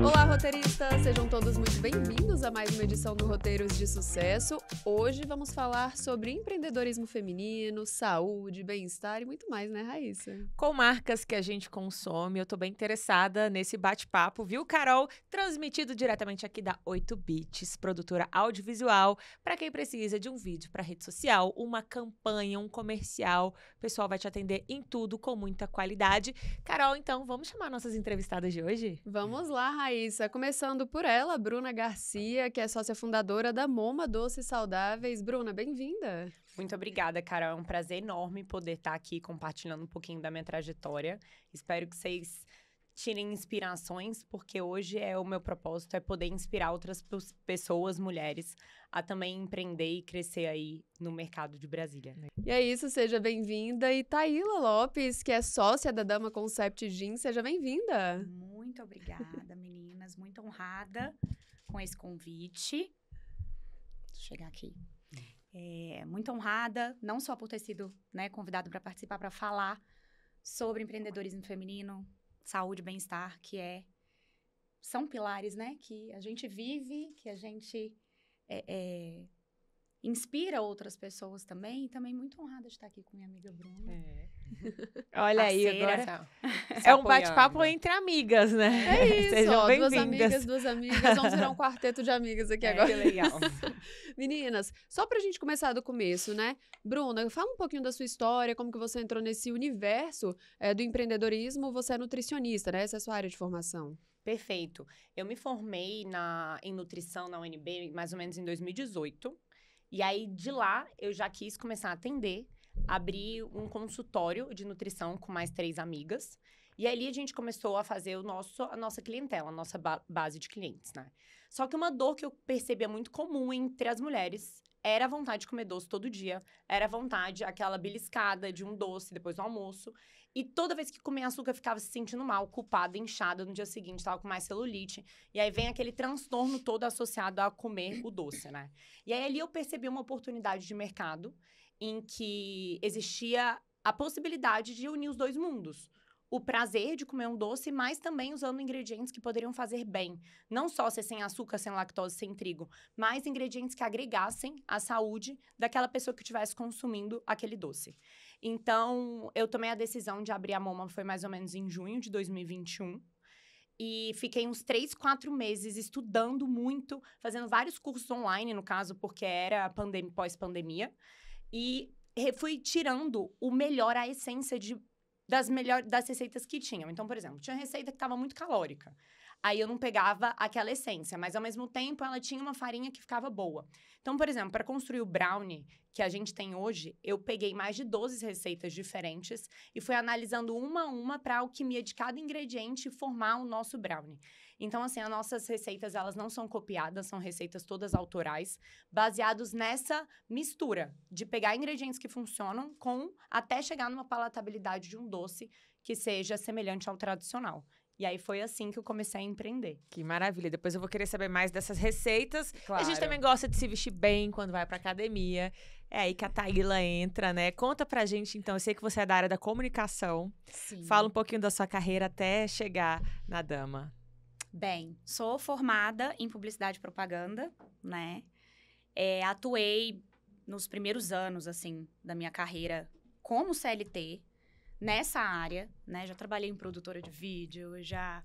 Olá, roteiristas! Sejam todos muito bem-vindos a mais uma edição do Roteiros de Sucesso. Hoje vamos falar sobre empreendedorismo feminino, saúde, bem-estar e muito mais, né, Raíssa? Com marcas que a gente consome, eu tô bem interessada nesse bate-papo, viu, Carol? Transmitido diretamente aqui da 8bits, produtora audiovisual, para quem precisa de um vídeo para rede social, uma campanha, um comercial. O pessoal vai te atender em tudo com muita qualidade. Carol, então, vamos chamar nossas entrevistadas de hoje? Vamos lá, Raíssa. Começando por ela, Bruna Garcia, que é sócia fundadora da Moma Doces Saudáveis. Bruna, bem-vinda! Muito obrigada, Carol. É um prazer enorme poder estar aqui compartilhando um pouquinho da minha trajetória. Espero que vocês tirem inspirações, porque hoje o meu propósito é poder inspirar outras pessoas, mulheres, a também empreender e crescer aí no mercado de Brasília. E é isso, seja bem-vinda. E Taíla Lopes, que é sócia da Dama Concept Gin, seja bem-vinda! Muito obrigada, meninas. Muito honrada com esse convite. Deixa eu chegar aqui. Muito honrada, não só por ter sido, convidado para participar, para falar sobre empreendedorismo feminino, saúde e bem-estar, são pilares, que a gente vive, que a gente inspira outras pessoas também. E também muito honrada de estar aqui com minha amiga Bruna. Olha aí, Parceira. agora é um bate-papo entre amigas, né? É isso, Sejam ó, bem-vindas. duas amigas. Vamos virar um quarteto de amigas aqui agora. Que legal. Meninas, só pra gente começar do começo, né? Bruna, fala um pouquinho da sua história, como que você entrou nesse universo do empreendedorismo. Você é nutricionista, né? Essa é a sua área de formação. Perfeito. Eu me formei em nutrição na UNB mais ou menos em 2018. E aí, de lá, eu já quis começar a atender, abri um consultório de nutrição com mais 3 amigas. E ali a gente começou a fazer a nossa clientela, a nossa base de clientes, né? Só que uma dor que eu percebia muito comum entre as mulheres era a vontade de comer doce todo dia. Era a vontade, aquela beliscada de um doce depois do almoço. E toda vez que comia açúcar, ficava se sentindo mal, culpada, inchada. No dia seguinte, estava com mais celulite. E aí vem aquele transtorno todo associado a comer o doce, né? E aí ali eu percebi uma oportunidade de mercado em que existia a possibilidade de unir os dois mundos. O prazer de comer um doce, mas também usando ingredientes que poderiam fazer bem. Não só ser sem açúcar, sem lactose, sem trigo, mas ingredientes que agregassem a saúde daquela pessoa que estivesse consumindo aquele doce. Então, eu tomei a decisão de abrir a Moma, foi mais ou menos em junho de 2021. E fiquei uns 3, 4 meses estudando muito, fazendo vários cursos online, no caso, porque era pós-pandemia. E fui tirando o melhor, a essência das receitas que tinham. Então, por exemplo, tinha receita que estava muito calórica. Aí eu não pegava aquela essência, mas ao mesmo tempo ela tinha uma farinha que ficava boa. Então, por exemplo, para construir o brownie que a gente tem hoje, eu peguei mais de 12 receitas diferentes e fui analisando uma a uma para a alquimia de cada ingrediente formar o nosso brownie. Então, assim, as nossas receitas, elas não são copiadas, são receitas todas autorais, baseados nessa mistura de pegar ingredientes que funcionam até chegar numa palatabilidade de um doce que seja semelhante ao tradicional. E aí foi assim que eu comecei a empreender. Que maravilha. Depois eu vou querer saber mais dessas receitas. Claro. A gente também gosta de se vestir bem quando vai pra academia. É aí que a Taíla entra, né? Conta pra gente, então. Eu sei que você é da área da comunicação. Sim. Fala um pouquinho da sua carreira até chegar na Dama. Bem, sou formada em publicidade e propaganda, né? Atuei nos primeiros anos, assim, da minha carreira como CLT, nessa área, né? Já trabalhei em produtora de vídeo, já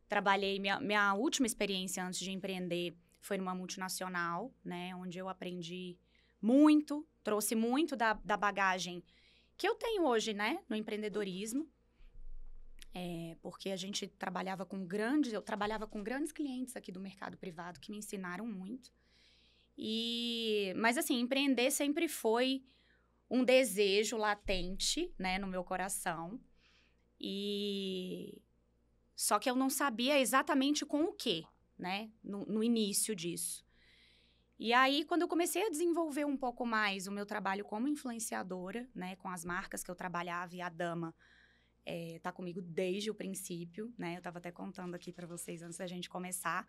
trabalhei... Minha última experiência antes de empreender foi numa multinacional, né? Onde eu aprendi muito, trouxe muito da bagagem que eu tenho hoje, né? No empreendedorismo. Porque a gente eu trabalhava com grandes clientes aqui do mercado privado que me ensinaram muito. Mas assim, empreender sempre foi um desejo latente, né, no meu coração. Só que eu não sabia exatamente com o quê, né, no início disso. E aí, quando eu comecei a desenvolver um pouco mais o meu trabalho como influenciadora, né, com as marcas que eu trabalhava, e a Dama tá comigo desde o princípio, né? Eu estava até contando aqui para vocês antes da gente começar.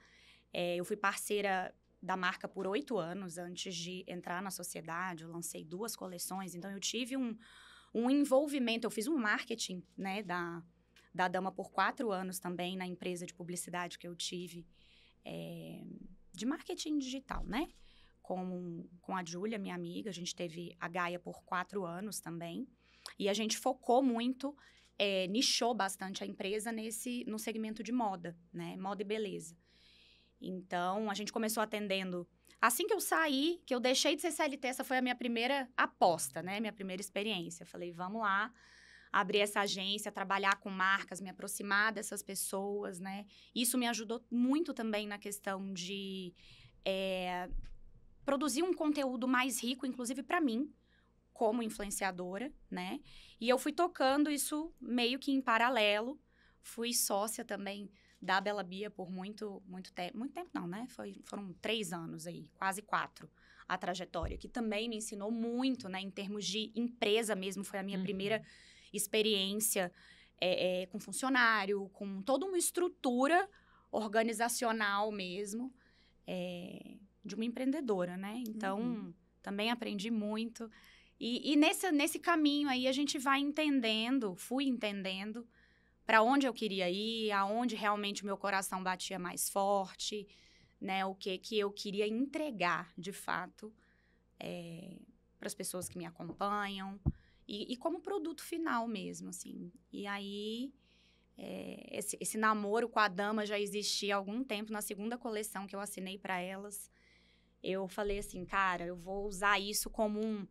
Eu fui parceira da marca por 8 anos antes de entrar na sociedade. Eu lancei 2 coleções, então eu tive um envolvimento. Eu fiz um marketing, né, da Dama por 4 anos também na empresa de publicidade que eu tive, de marketing digital, né? Com a Júlia, minha amiga. A gente teve a Gaia por 4 anos também. E a gente focou muito, nichou bastante a empresa no segmento de moda, né? Moda e beleza. Então, a gente começou atendendo... Assim que eu saí, que eu deixei de ser CLT, essa foi a minha primeira aposta, né? Minha primeira experiência. Eu falei, vamos lá, abrir essa agência, trabalhar com marcas, me aproximar dessas pessoas, né? Isso me ajudou muito também na questão de produzir um conteúdo mais rico, inclusive para mim, como influenciadora, né? E eu fui tocando isso meio que em paralelo. Fui sócia também da Bela Bia por muito tempo. Muito tempo não, né? Foram 3 anos aí, quase 4, a trajetória. Que também me ensinou muito, né? Em termos de empresa mesmo. Foi a minha primeira experiência com funcionário, com toda uma estrutura organizacional mesmo, de uma empreendedora, né? Então, também aprendi muito. E nesse caminho aí, a gente vai fui entendendo para onde eu queria ir, aonde realmente o meu coração batia mais forte, né? O que eu queria entregar, de fato, para as pessoas que me acompanham. E como produto final mesmo, assim. E aí, esse namoro com a Dama já existia há algum tempo. Na segunda coleção que eu assinei para elas, eu falei assim, cara, eu vou usar isso como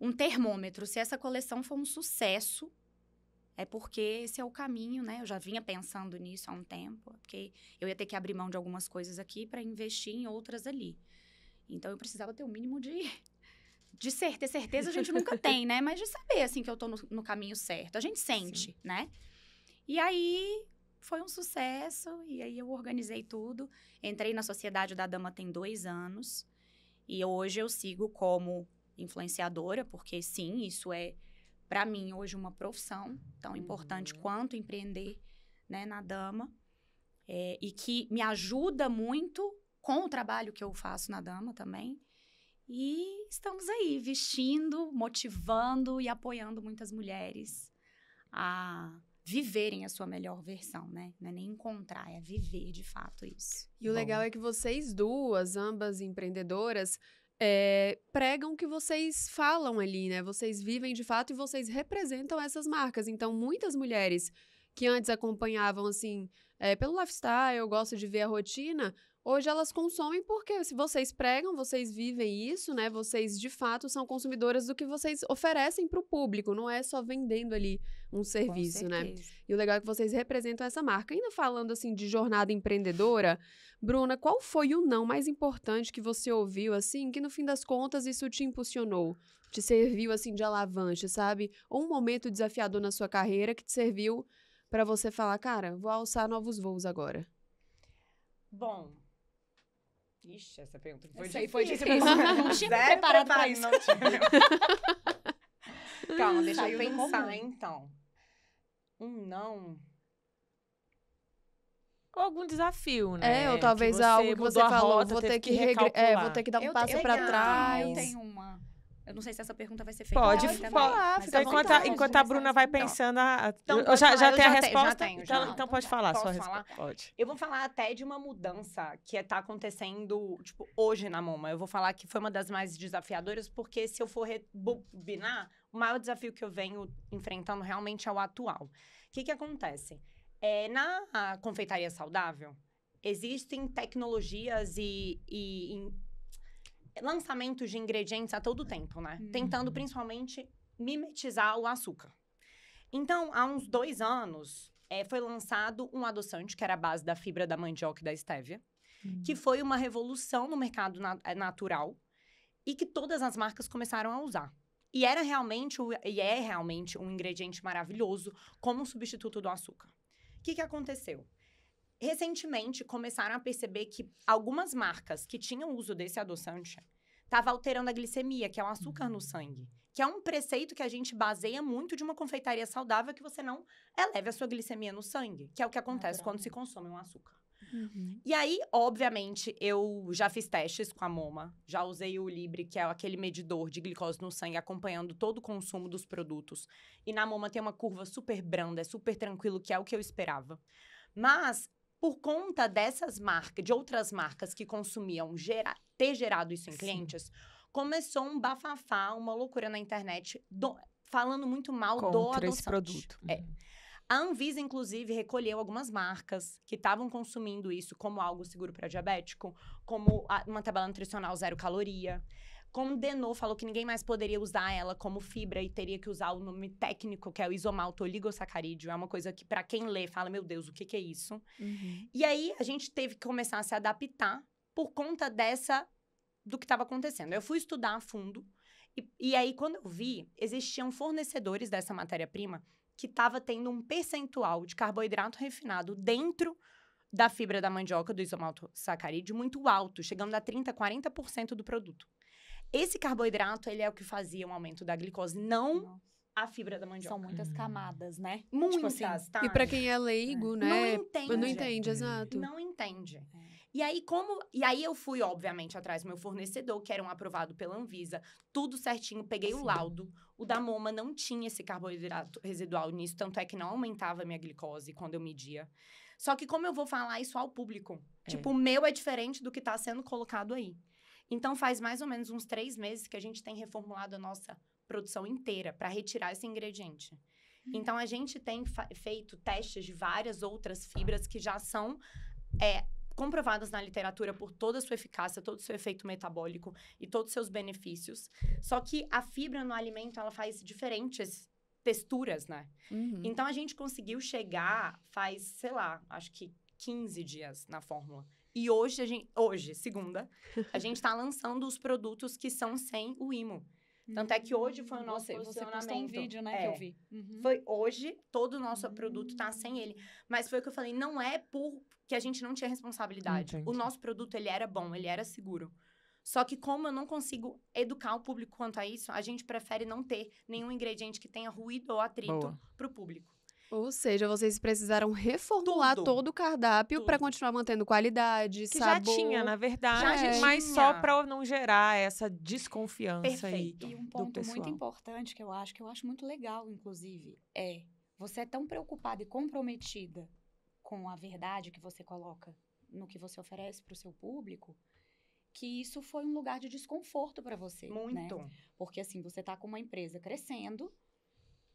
um termômetro. Se essa coleção for um sucesso, é porque esse é o caminho, né? Eu já vinha pensando nisso há um tempo, porque eu ia ter que abrir mão de algumas coisas aqui para investir em outras ali. Então, eu precisava ter o mínimo de ter certeza, a gente nunca tem, né? Mas de saber, assim, que eu tô no caminho certo. A gente sente, Sim. né? E aí, foi um sucesso. E aí, eu organizei tudo. Entrei na Sociedade da Dama tem 2 anos. E hoje eu sigo como influenciadora, porque sim, isso é, para mim, hoje uma profissão tão importante quanto empreender, né, na Dama. E que me ajuda muito com o trabalho que eu faço na Dama também. E estamos aí, vestindo, motivando e apoiando muitas mulheres a viverem a sua melhor versão, né? Não é nem encontrar, é viver de fato isso. E o legal é que vocês duas, ambas empreendedoras, pregam o que vocês falam ali, né? Vocês vivem de fato e vocês representam essas marcas. Então, muitas mulheres que antes acompanhavam, assim, pelo lifestyle, gosto de ver a rotina, hoje elas consomem porque se vocês pregam, vocês vivem isso, né? Vocês, de fato, são consumidoras do que vocês oferecem para o público. Não é só vendendo ali um serviço, né? E o legal é que vocês representam essa marca. Ainda falando, assim, de jornada empreendedora, Bruna, qual foi o não mais importante que você ouviu, assim, que no fim das contas isso te impulsionou? Te serviu, assim, de alavanche, sabe? Ou um momento desafiador na sua carreira que te serviu para você falar, cara, vou alçar novos voos agora. Bom... Ixi, essa pergunta foi difícil. Não tinha preparado pra isso. Calma, deixa eu pensar, então. Não... Algum desafio, né? Ou talvez algo que você falou, vou ter que recalcular. vou ter que dar um passo para trás. Eu tenho uma. Eu não sei se essa pergunta vai ser feita. Pode falar. Enquanto a Bruna vai pensando... eu já tenho a resposta? Então pode falar sua resposta. Pode. Eu vou falar até de uma mudança que tá acontecendo, tipo, hoje na MoMA. Eu vou falar que foi uma das mais desafiadoras, porque se eu for rebobinar, o maior desafio que eu venho enfrentando realmente é o atual. O que acontece? Na confeitaria saudável, existem tecnologias e lançamentos de ingredientes a todo tempo, né? Tentando, principalmente, mimetizar o açúcar. Então, há uns 2 anos, foi lançado um adoçante, que era a base da fibra da mandioca e da estévia, que foi uma revolução no mercado natural e que todas as marcas começaram a usar. E é realmente um ingrediente maravilhoso como um substituto do açúcar. O que aconteceu? Recentemente, começaram a perceber que algumas marcas que tinham uso desse adoçante estavam alterando a glicemia, que é o açúcar no sangue. Que é um preceito que a gente baseia muito de uma confeitaria saudável, que você não eleve a sua glicemia no sangue. Que é o que acontece quando se consome um açúcar. E aí, obviamente, eu já fiz testes com a Moma. Já usei o Libre, que é aquele medidor de glicose no sangue, acompanhando todo o consumo dos produtos. E na Moma tem uma curva super branda, é super tranquilo, que é o que eu esperava. Mas, por conta dessas marcas, de outras marcas que consumiam ter gerado isso em clientes, começou um bafafá, uma loucura na internet, falando muito mal do Contra esse adoçante. produto. A Anvisa, inclusive, recolheu algumas marcas que estavam consumindo isso como algo seguro para diabético, como uma tabela nutricional 0 caloria. Condenou, falou que ninguém mais poderia usar ela como fibra e teria que usar o nome técnico, que é o isomaltooligosacarídeo. É uma coisa que, para quem lê, fala, meu Deus, o que é isso? E aí, a gente teve que começar a se adaptar por conta do que estava acontecendo. Eu fui estudar a fundo e aí, quando eu vi, existiam fornecedores dessa matéria-prima que estava tendo um percentual de carboidrato refinado dentro da fibra da mandioca, do isomaltosacarídeo, muito alto, chegando a 30%, 40% do produto. Esse carboidrato, ele é o que fazia um aumento da glicose, não a fibra da mandioca. São muitas camadas, né? Muitas, Tipo assim, tá? E pra quem é leigo, né? Não entende. Não entende, exato. Não entende. E aí eu fui, obviamente, atrás do meu fornecedor, que era um aprovado pela Anvisa, tudo certinho, peguei o laudo. O da Moma não tinha esse carboidrato residual nisso, tanto é que não aumentava a minha glicose quando eu media. Só que como eu vou falar isso ao público? Tipo, o meu é diferente do que tá sendo colocado aí. Então, faz mais ou menos uns 3 meses que a gente tem reformulado a nossa produção inteira para retirar esse ingrediente. Então, a gente tem feito testes de várias outras fibras que já são comprovadas na literatura por toda a sua eficácia, todo o seu efeito metabólico e todos os seus benefícios. Só que a fibra no alimento, ela faz diferentes texturas, né? Então, a gente conseguiu chegar faz, sei lá, acho que 15 dias na fórmula. E hoje, segunda, a gente tá lançando os produtos que são sem o IMO. Tanto é que hoje foi o nosso posicionamento. Você postou um vídeo, né, que eu vi. Foi hoje, todo o nosso produto tá sem ele. Mas foi o que eu falei, não é porque a gente não tinha responsabilidade. Entendi. O nosso produto, ele era bom, ele era seguro. Só que como eu não consigo educar o público quanto a isso, a gente prefere não ter nenhum ingrediente que tenha ruído ou atrito pro público. Ou seja, vocês precisaram reformular todo o cardápio para continuar mantendo qualidade, Que sabor. já tinha, na verdade, Já mas tinha. só para não gerar essa desconfiança aí. Perfeito. E um do ponto pessoal. muito importante que eu acho muito legal, inclusive, você é tão preocupada e comprometida com a verdade que você coloca no que você oferece para o seu público, que isso foi um lugar de desconforto para você. Muito. Né? Porque assim, você tá com uma empresa crescendo,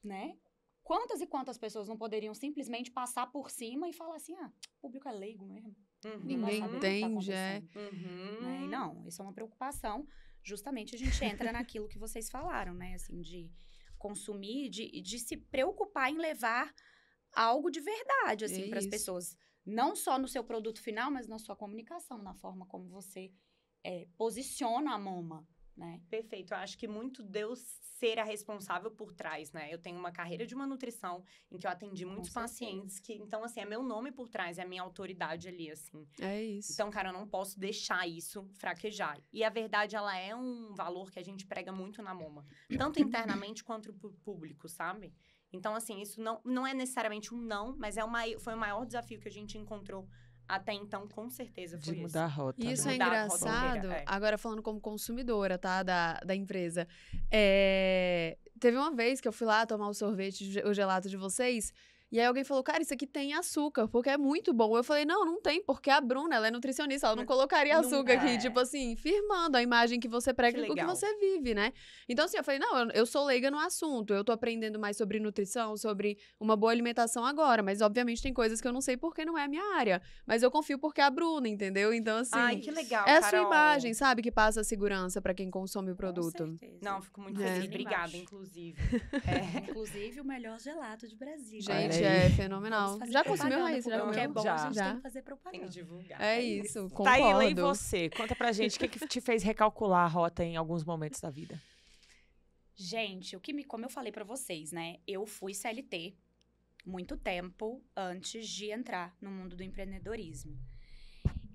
né? Quantas e quantas pessoas não poderiam simplesmente passar por cima e falar assim, o público é leigo mesmo. Ninguém Vai saber o que tá entende, acontecendo. Né? E não, isso é uma preocupação. Justamente a gente entra naquilo que vocês falaram, né? Assim, de consumir, de se preocupar em levar algo de verdade, assim, para as pessoas. Não só no seu produto final, mas na sua comunicação, na forma como você posiciona a Moma, né? Perfeito. Eu acho que muito Deus ser a responsável por trás, né? Eu tenho uma carreira de uma nutrição em que eu atendi muitos pacientes que, então, assim, é meu nome por trás, é a minha autoridade ali, assim. É isso. Então, cara, eu não posso deixar isso fraquejar. E a verdade, ela é um valor que a gente prega muito na Moma. Tanto internamente quanto pro público, sabe? Então, assim, isso não é necessariamente um não, mas foi o maior desafio que a gente encontrou até então, com certeza, foi De mudar a rota. E isso né? é Mudar a rota engraçado, inteira, agora falando como consumidora, tá? Da empresa. Teve uma vez que eu fui lá tomar o sorvete, o gelato de vocês, e aí alguém falou, cara, isso aqui tem açúcar, porque é muito bom. Eu falei, não tem, porque a Bruna, ela é nutricionista, ela não colocaria açúcar aqui. Tipo assim, firmando a imagem que você prega e o que você vive, né? Então assim, eu falei, não, eu sou leiga no assunto, eu tô aprendendo mais sobre nutrição, sobre uma boa alimentação agora, mas obviamente tem coisas que eu não sei porque não é a minha área. Mas eu confio porque é a Bruna, entendeu? Então assim, Ai, que legal, é a Carol. sua imagem, sabe, que passa a segurança pra quem consome o produto. Com certeza. Não, fico muito feliz. Obrigada, Embaixo. inclusive. Inclusive, o melhor gelato de Brasília. Gente, Olha aí. é fenomenal. Já consumiu propaganda, aí? Você já porque comeu? é bom, Já. a gente Já. tem que fazer Tem propaganda. que divulgar. É isso, concordo. Taíla, e você? Conta pra gente o que te fez recalcular a rota em alguns momentos da vida. Gente, como eu falei pra vocês, né? Eu fui CLT muito tempo antes de entrar no mundo do empreendedorismo.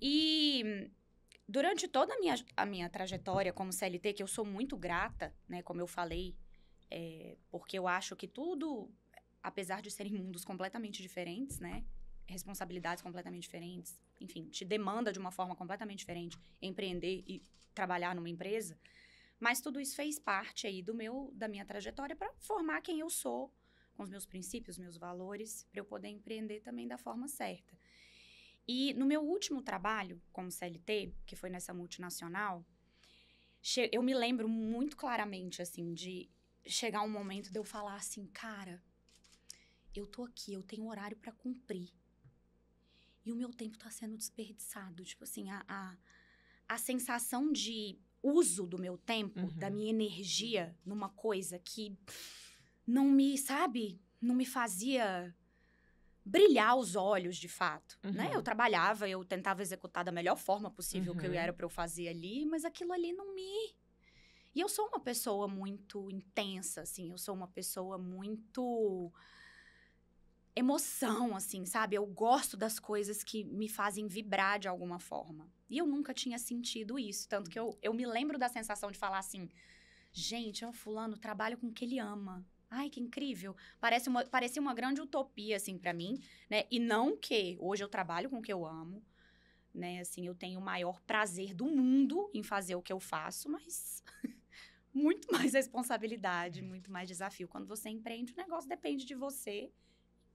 E durante toda a minha trajetória como CLT, que eu sou muito grata, né? Como eu falei, porque eu acho que tudo, apesar de serem mundos completamente diferentes, né? responsabilidades completamente diferentes. Enfim, te demanda de uma forma completamente diferente empreender e trabalhar numa empresa. Mas tudo isso fez parte aí da minha trajetória para formar quem eu sou, com os meus princípios, meus valores, para eu poder empreender também da forma certa. E no meu último trabalho como CLT, que foi nessa multinacional, eu me lembro muito claramente, assim, de chegar um momento de eu falar assim, cara, eu tô aqui, eu tenho horário para cumprir. E o meu tempo tá sendo desperdiçado. Tipo assim, a sensação de uso do meu tempo, da minha energia numa coisa que não me, sabe, não me fazia brilhar os olhos, de fato, né? Eu trabalhava, eu tentava executar da melhor forma possível o que era para eu fazer ali, mas aquilo ali não me... E eu sou uma pessoa muito intensa, assim, eu sou uma pessoa muito... emoção, assim, sabe? Eu gosto das coisas que me fazem vibrar de alguma forma. E eu nunca tinha sentido isso, tanto que eu me lembro da sensação de falar assim, gente, fulano trabalha com o que ele ama. Ai, que incrível. Parecia uma grande utopia, assim, pra mim, né? E não que hoje eu trabalho com o que eu amo, né? Assim, eu tenho o maior prazer do mundo em fazer o que eu faço, mas muito mais responsabilidade, muito mais desafio. Quando você empreende, o negócio depende de você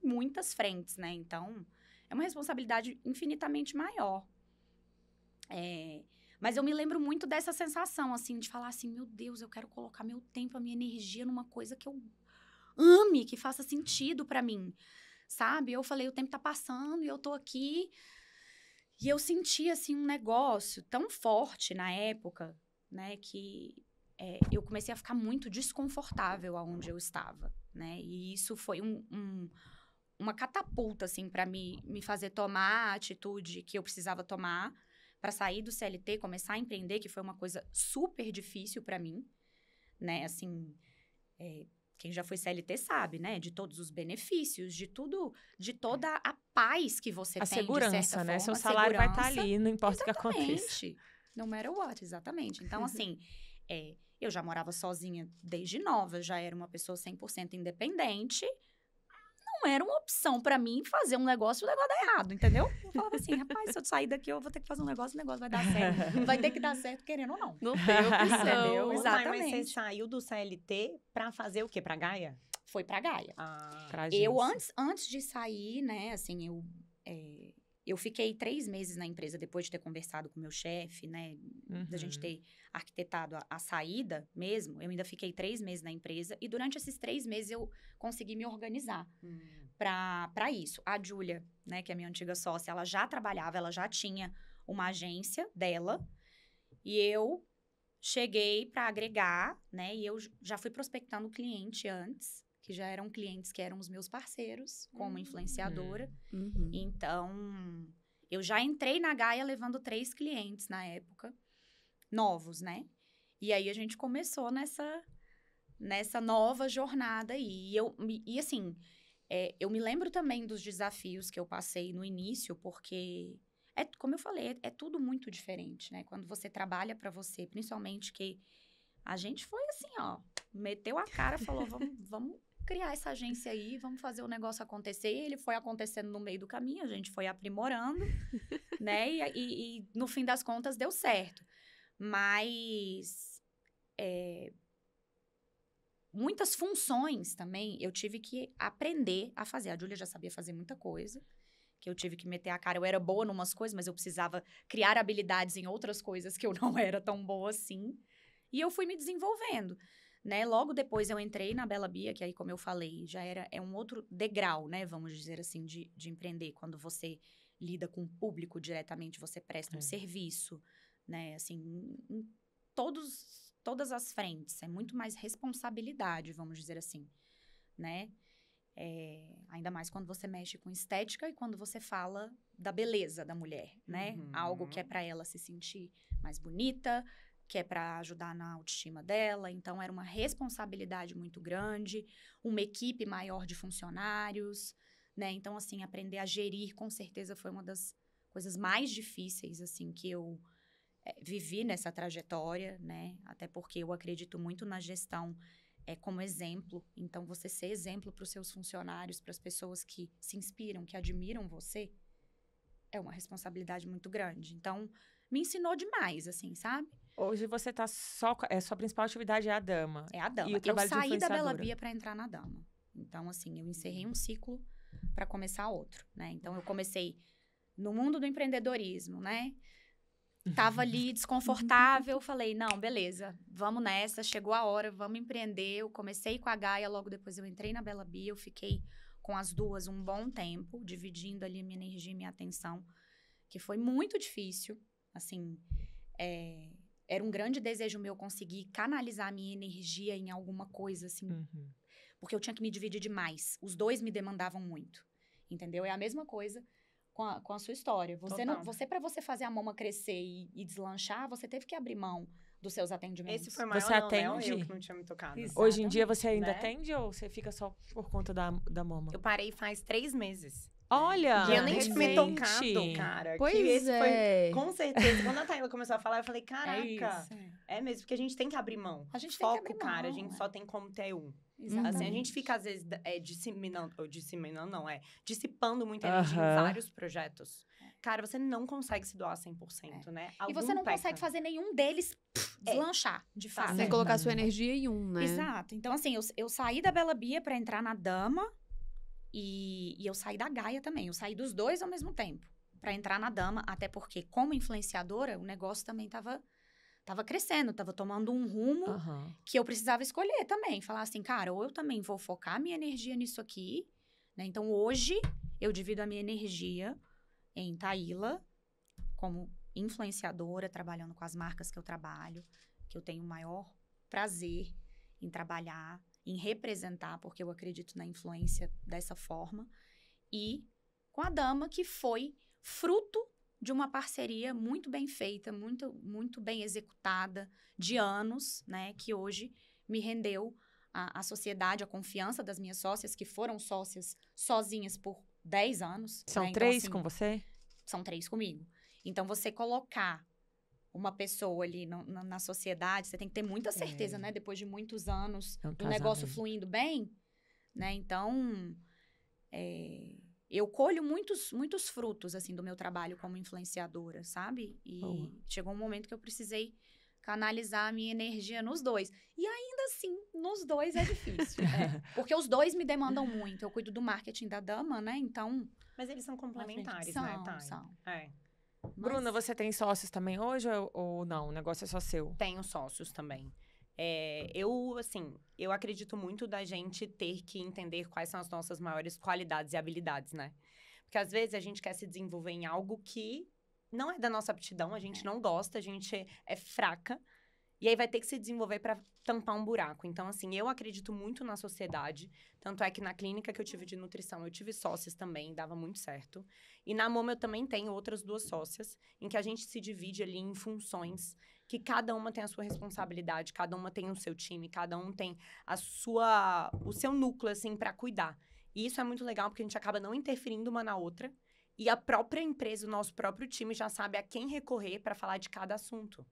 em muitas frentes, né? Então, é uma responsabilidade infinitamente maior. Mas eu me lembro muito dessa sensação, assim, de falar assim, meu Deus, eu quero colocar meu tempo, a minha energia numa coisa que eu ame, que faça sentido pra mim, sabe? Eu falei, o tempo tá passando e eu tô aqui. E eu senti, assim, um negócio tão forte na época, né, que eu comecei a ficar muito desconfortável aonde eu estava, né? E isso foi uma catapulta, assim, pra me fazer tomar a atitude que eu precisava tomar para sair do CLT, começar a empreender, que foi uma coisa super difícil para mim, né? Assim, quem já foi CLT sabe, né? De todos os benefícios, de tudo, de toda a paz que você tem, de certa forma. A segurança, né? Seu salário vai estar ali, não importa o que aconteça. Exatamente. No matter what, exatamente. Então, assim, eu já morava sozinha desde nova, já era uma pessoa 100% independente. Não era uma opção pra mim fazer um negócio e o negócio dar errado, entendeu? Eu falava assim, rapaz, se eu sair daqui, eu vou ter que fazer um negócio, o negócio vai dar certo. Vai ter que dar certo, querendo ou não. Não tem opção. Entendeu? Mas Exatamente. você saiu do CLT pra fazer o quê? Pra Gaia? Foi pra Gaia. Pra Eu, agência. antes de sair, né, assim, eu fiquei 3 meses na empresa depois de ter conversado com o meu chefe, né, da gente ter arquitetado a saída mesmo. Eu ainda fiquei 3 meses na empresa e durante esses 3 meses eu consegui me organizar para isso. A Júlia, né, que é a minha antiga sócia, ela já trabalhava, ela já tinha uma agência dela e eu cheguei para agregar, né, e eu já fui prospectando o cliente antes, que já eram clientes que eram os meus parceiros, como influenciadora. Então, eu já entrei na Gaia levando 3 clientes na época, novos, né? E aí, a gente começou nessa nova jornada aí. E assim, eu me lembro também dos desafios que eu passei no início, porque, como eu falei, é tudo muito diferente, né? Quando você trabalha para você, principalmente que a gente foi assim, ó, meteu a cara, falou, vamos criar essa agência aí, vamos fazer o negócio acontecer. Ele foi acontecendo no meio do caminho, a gente foi aprimorando, né? E no fim das contas deu certo. Mas muitas funções também eu tive que aprender a fazer. A Júlia já sabia fazer muita coisa, que eu tive que meter a cara. Eu era boa em umas coisas, mas eu precisava criar habilidades em outras coisas que eu não era tão boa assim. E eu fui me desenvolvendo. Né? Logo depois eu entrei na Bela Bia, que aí, como eu falei, já é um outro degrau, né? Vamos dizer assim, de empreender. Quando você lida com o público diretamente, você presta um serviço, né? Assim, em todas as frentes. É muito mais responsabilidade, vamos dizer assim, né? Ainda mais quando você mexe com estética e quando você fala da beleza da mulher, né? Algo que é para ela se sentir mais bonita, que é para ajudar na autoestima dela. Então, era uma responsabilidade muito grande, uma equipe maior de funcionários, né? Então, assim, aprender a gerir, com certeza, foi uma das coisas mais difíceis, assim, que eu vivi nessa trajetória, né? Até porque eu acredito muito na gestão como exemplo. Então, você ser exemplo para os seus funcionários, para as pessoas que se inspiram, que admiram você, é uma responsabilidade muito grande. Então, me ensinou demais, assim, sabe? Hoje você tá só... sua principal atividade é a dama. É a dama. E o trabalho Eu saí de da Bela influenciadora. Bia para entrar na dama. Então, assim, eu encerrei um ciclo para começar outro, né? Então, eu comecei no mundo do empreendedorismo, né? Tava ali desconfortável, falei, não, beleza, vamos nessa, chegou a hora, vamos empreender. Eu comecei com a Gaia, logo depois eu entrei na Bela Bia, eu fiquei com as duas um bom tempo, dividindo ali minha energia e minha atenção, que foi muito difícil, assim, era um grande desejo meu conseguir canalizar a minha energia em alguma coisa, assim, porque eu tinha que me dividir demais, os dois me demandavam muito, entendeu? É a mesma coisa com a sua história. Você para você fazer a Moma crescer e deslanchar, você teve que abrir mão dos seus atendimentos. Esse foi o maior Você não, atende? né? Eu que não tinha me tocado. Exato. Hoje em dia você ainda Né? atende ou você fica só por conta da Moma? Eu parei faz 3 meses. Olha! E eu nem tinha me recente. tocado, cara. Pois que esse é. foi, com certeza. Quando a Taíla começou a falar, eu falei, caraca. isso. É mesmo, porque a gente tem que abrir mão. A gente tem Foco, que abrir cara, a mão, gente é. só tem como ter um. Exatamente. Assim, a gente fica, às vezes, dissipando muita energia em Aham. vários projetos. Cara, você não consegue se doar 100%, né? E Algum você não peca. consegue fazer nenhum deles deslanchar, de fato. Sem colocar sua energia em um, né? Exato. Então, assim, eu saí da Bela Bia pra entrar na Dama e eu saí da Gaia também. Eu saí dos dois ao mesmo tempo pra entrar na Dama, até porque, como influenciadora, o negócio também tava crescendo, tava tomando um rumo Aham. que eu precisava escolher também. Falar assim, cara, ou eu também vou focar minha energia nisso aqui, né? Então, hoje, eu divido a minha energia em Taíla, como influenciadora, trabalhando com as marcas que eu trabalho, que eu tenho o maior prazer em trabalhar, em representar, porque eu acredito na influência dessa forma, e com a Dama, que foi fruto de uma parceria muito bem feita, muito, muito bem executada, de anos, né, que hoje me rendeu a sociedade, a confiança das minhas sócias, que foram sócias sozinhas por 10 anos. São né? Então, 3 assim, com você? São 3 comigo. Então, você colocar uma pessoa ali na sociedade, você tem que ter muita certeza, né? Depois de muitos anos, É um do negócio casamento. fluindo bem, né? Então, eu colho muitos frutos, assim, do meu trabalho como influenciadora, sabe? E Boa. chegou um momento que eu precisei canalizar a minha energia nos dois. E ainda assim, nos dois é difícil. Porque os dois me demandam muito. Eu cuido do marketing da Dama, né? Então... Mas eles são complementares, são, né, Thay? são. É. Mas- Bruna, você tem sócios também hoje ou não? O negócio é só seu? Tenho sócios também. Eu acredito muito da gente ter que entender quais são as nossas maiores qualidades e habilidades, né? Porque às vezes a gente quer se desenvolver em algo que não é da nossa aptidão, a gente não gosta, a gente é fraca. E aí vai ter que se desenvolver para tampar um buraco. Então, assim, eu acredito muito na sociedade. Tanto é que na clínica que eu tive de nutrição, eu tive sócias também, dava muito certo. E na Moma eu também tenho outras 2 sócias, em que a gente se divide ali em funções, que cada uma tem a sua responsabilidade, cada uma tem o seu time, cada um tem o seu núcleo, assim, para cuidar. E isso é muito legal, porque a gente acaba não interferindo uma na outra. E a própria empresa, o nosso próprio time já sabe a quem recorrer para falar de cada assunto.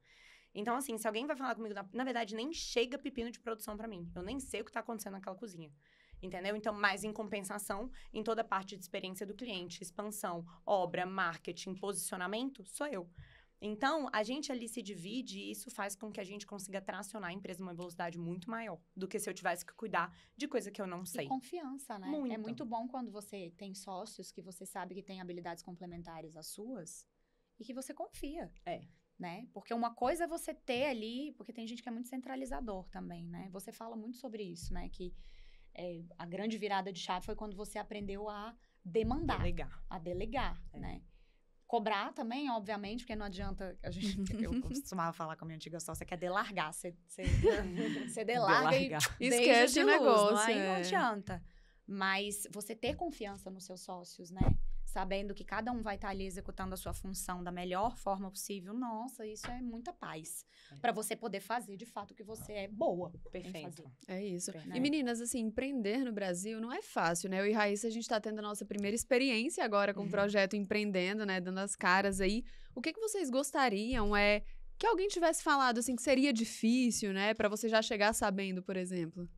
Então, assim, se alguém vai falar comigo, na verdade, nem chega pepino de produção pra mim. Eu nem sei o que tá acontecendo naquela cozinha. Entendeu? Então, mais em compensação, em toda a parte de experiência do cliente, expansão, obra, marketing, posicionamento, sou eu. Então, a gente ali se divide e isso faz com que a gente consiga tracionar a empresa numa velocidade muito maior do que se eu tivesse que cuidar de coisa que eu não sei. E confiança, né? Muito. É muito bom quando você tem sócios que você sabe que têm habilidades complementares às suas e que você confia. Né? Porque uma coisa é você ter ali, porque tem gente que é muito centralizador também, né? Você fala muito sobre isso, né? Que a grande virada de chave foi quando você aprendeu a demandar, Delegar. a delegar, né? Cobrar também, obviamente, porque não adianta eu costumava falar com a minha antiga sócia que é delargar. Você delarga e Delargar. beija Esquece de o luz, negócio, aí não é. adianta. Mas você ter confiança nos seus sócios, né? Sabendo que cada um vai estar ali executando a sua função da melhor forma possível. Nossa, isso é muita paz. Pra você poder fazer, de fato, o que você é boa em Perfeito. fazer. É isso. Né? E meninas, assim, empreender no Brasil não é fácil, né? Eu e Raíssa, a gente tá tendo a nossa primeira experiência agora com o projeto Empreendendo, né? Dando as caras aí. O que vocês gostariam que alguém tivesse falado, assim, que seria difícil, né? Pra você já chegar sabendo, por exemplo.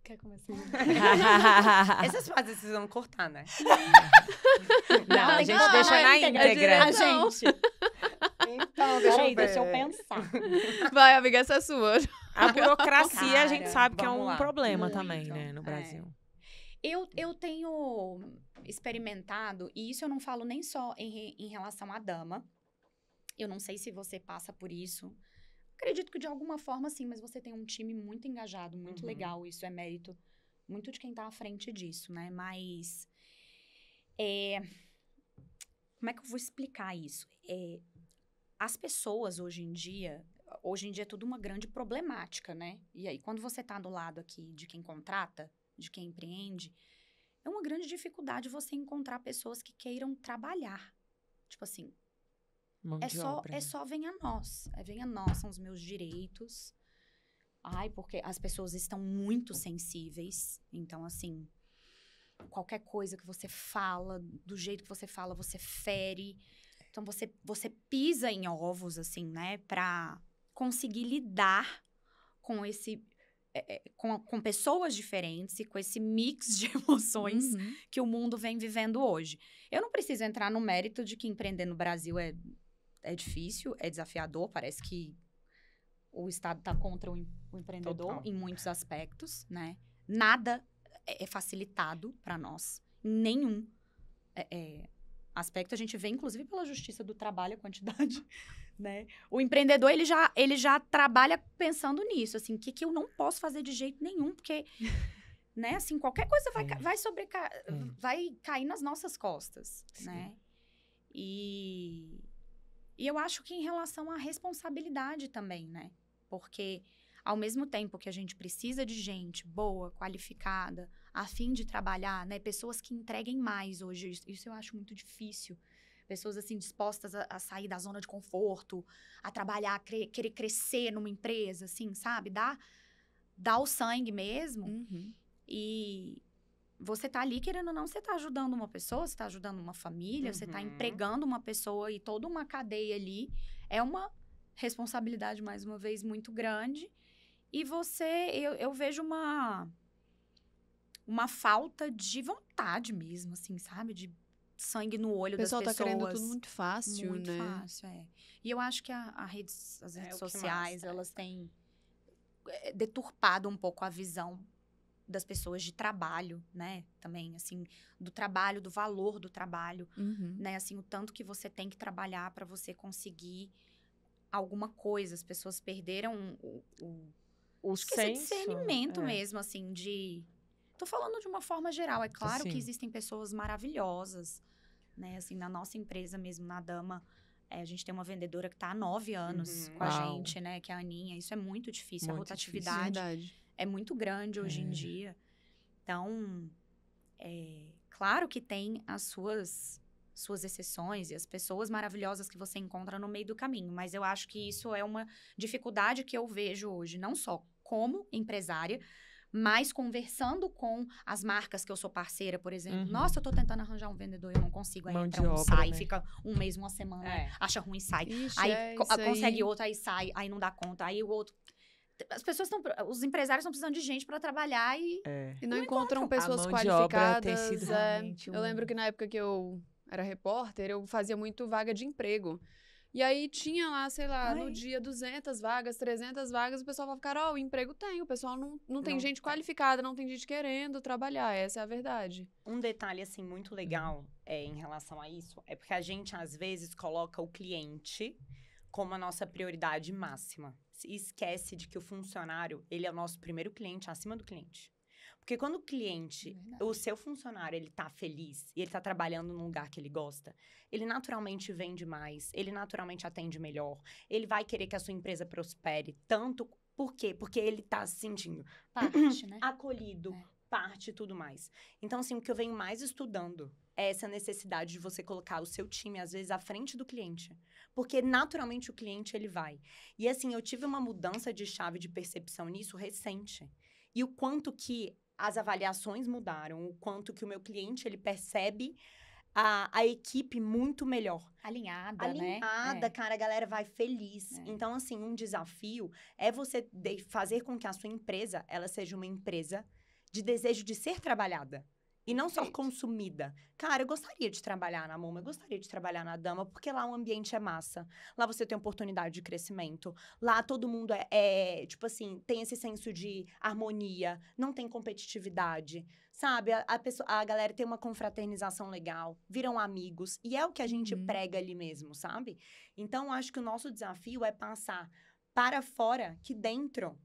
Quer começar? Essas fases vocês vão cortar, né? Não, a tem gente que deixa falar na íntegra. íntegra. A gente. Então, Deixa eu pensar. Vai, amiga, essa é sua. A burocracia, a gente Cara, sabe que é vamos um lá. problema Muito, também, né, no é. Brasil. Eu tenho experimentado, e isso eu não falo nem só em relação à dama. Eu não sei se você passa por isso. Acredito que de alguma forma sim, mas você tem um time muito engajado, muito legal. Isso é mérito muito de quem tá à frente disso, né? Mas como é que eu vou explicar isso? As pessoas hoje em dia é tudo uma grande problemática, né? E aí, quando você tá do lado aqui de quem contrata, de quem empreende, é uma grande dificuldade você encontrar pessoas que queiram trabalhar. Tipo assim, Mão de obra, né? só venha nós. Venha nós, são os meus direitos. Ai, porque as pessoas estão muito sensíveis. Então, assim, qualquer coisa que você fala, do jeito que você fala, você fere. Então, você pisa em ovos, assim, né? Pra conseguir lidar com esse... com pessoas diferentes e com esse mix de emoções que o mundo vem vivendo hoje. Eu não preciso entrar no mérito de que empreender no Brasil é difícil, é desafiador. Parece que o Estado está contra o empreendedor Total. em muitos aspectos, né? Nada é facilitado para nós. Nenhum aspecto. A gente vê, inclusive, pela Justiça do Trabalho, a quantidade, né? O empreendedor, ele já trabalha pensando nisso, assim, que eu não posso fazer de jeito nenhum, porque, né, assim, qualquer coisa vai cair nas nossas costas, né? E eu acho que em relação à responsabilidade também, né? Porque, ao mesmo tempo que a gente precisa de gente boa, qualificada, a fim de trabalhar, né? Pessoas que entreguem mais hoje. Isso eu acho muito difícil. Pessoas, assim, dispostas a sair da zona de conforto, a trabalhar, a querer crescer numa empresa, assim, sabe? Dar o sangue mesmo. E você tá ali, querendo ou não, você tá ajudando uma pessoa, você tá ajudando uma família, você tá empregando uma pessoa e toda uma cadeia ali. É uma responsabilidade, mais uma vez, muito grande. E eu vejo uma falta de vontade mesmo, assim, sabe? De sangue no olho das pessoas. O pessoal tá querendo tudo muito fácil, muito né? Fácil, E eu acho que as redes sociais, elas têm deturpado um pouco a visão das pessoas de trabalho, né? Também, assim, do trabalho, do valor do trabalho, né? Assim, o tanto que você tem que trabalhar para você conseguir alguma coisa. As pessoas perderam O esse discernimento mesmo, assim, de... Tô falando de uma forma geral. É claro que existem pessoas maravilhosas, né? Assim, na nossa empresa mesmo, na Dama, a gente tem uma vendedora que tá há 9 anos com a gente, né? Que é a Aninha. Isso é muito difícil. Muito a rotatividade Verdade. é muito grande hoje em dia. Então, claro que tem as suas exceções e as pessoas maravilhosas que você encontra no meio do caminho. Mas eu acho que isso é uma dificuldade que eu vejo hoje, não só como empresária, mas conversando com as marcas que eu sou parceira, por exemplo. Nossa, eu tô tentando arranjar um vendedor, eu não consigo. Aí Mão entra de um, obra, sai, né? fica um mês, uma semana, acha ruim, sai. Ixi, Aí isso consegue outro, aí sai, aí não dá conta. Aí o outro... Os empresários estão precisando de gente para trabalhar e não encontram pessoas A mão de obra tem qualificadas. sido realmente Eu lembro que na época que eu era repórter, eu fazia muito vaga de emprego. E aí tinha lá, sei lá, no dia 200 vagas, 300 vagas, o pessoal vai ficar, o emprego tem, o pessoal não tem gente qualificada, não tem gente querendo trabalhar, essa é a verdade. Um detalhe, assim, muito legal em relação a isso, é porque a gente, às vezes, coloca o cliente como a nossa prioridade máxima. E esquece de que o funcionário, ele é o nosso primeiro cliente acima do cliente. Porque quando o cliente, o seu funcionário, ele tá feliz e ele tá trabalhando num lugar que ele gosta, ele naturalmente vende mais, ele naturalmente atende melhor, ele vai querer que a sua empresa prospere. Tanto, por quê? Porque ele tá se sentindo parte, né? acolhido, parte e tudo mais. Então, assim, o que eu venho mais estudando é essa necessidade de você colocar o seu time, às vezes, à frente do cliente. Porque, naturalmente, o cliente, ele vai. E, assim, eu tive uma mudança de chave de percepção nisso recente. E o quanto que as avaliações mudaram, o quanto que o meu cliente, ele percebe a equipe muito melhor. Alinhada, né? Cara, a galera vai feliz. Então, assim, um desafio é você fazer com que a sua empresa, ela seja uma empresa de desejo de ser trabalhada. E não só consumida. Cara, eu gostaria de trabalhar na Moma, eu gostaria de trabalhar na Dama, porque lá o ambiente é massa. Lá você tem oportunidade de crescimento. Lá todo mundo tipo assim, tem esse senso de harmonia, não tem competitividade. Sabe? A galera tem uma confraternização legal, viram amigos. E é o que a gente prega ali mesmo, sabe? Então, acho que o nosso desafio é passar para fora que dentro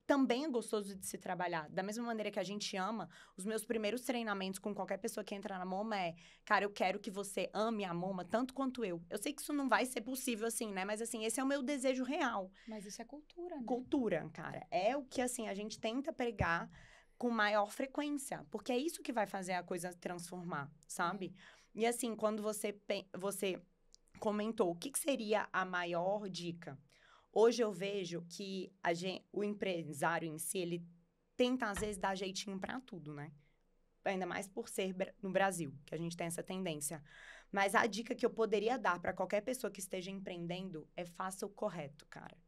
também é gostoso de se trabalhar. Da mesma maneira que a gente ama, os meus primeiros treinamentos com qualquer pessoa que entra na Moma cara, eu quero que você ame a Moma tanto quanto eu. Eu sei que isso não vai ser possível assim, né? Mas assim, esse é o meu desejo real. Mas isso é cultura, né? Cultura, cara. É o que, assim, a gente tenta pregar com maior frequência. Porque é isso que vai fazer a coisa transformar, sabe? E assim, quando você comentou o que seria a maior dica... Hoje eu vejo que o empresário em si, ele tenta, às vezes, dar jeitinho pra tudo, né? Ainda mais por ser no Brasil, que a gente tem essa tendência. Mas a dica que eu poderia dar pra qualquer pessoa que esteja empreendendo é faça o correto, cara.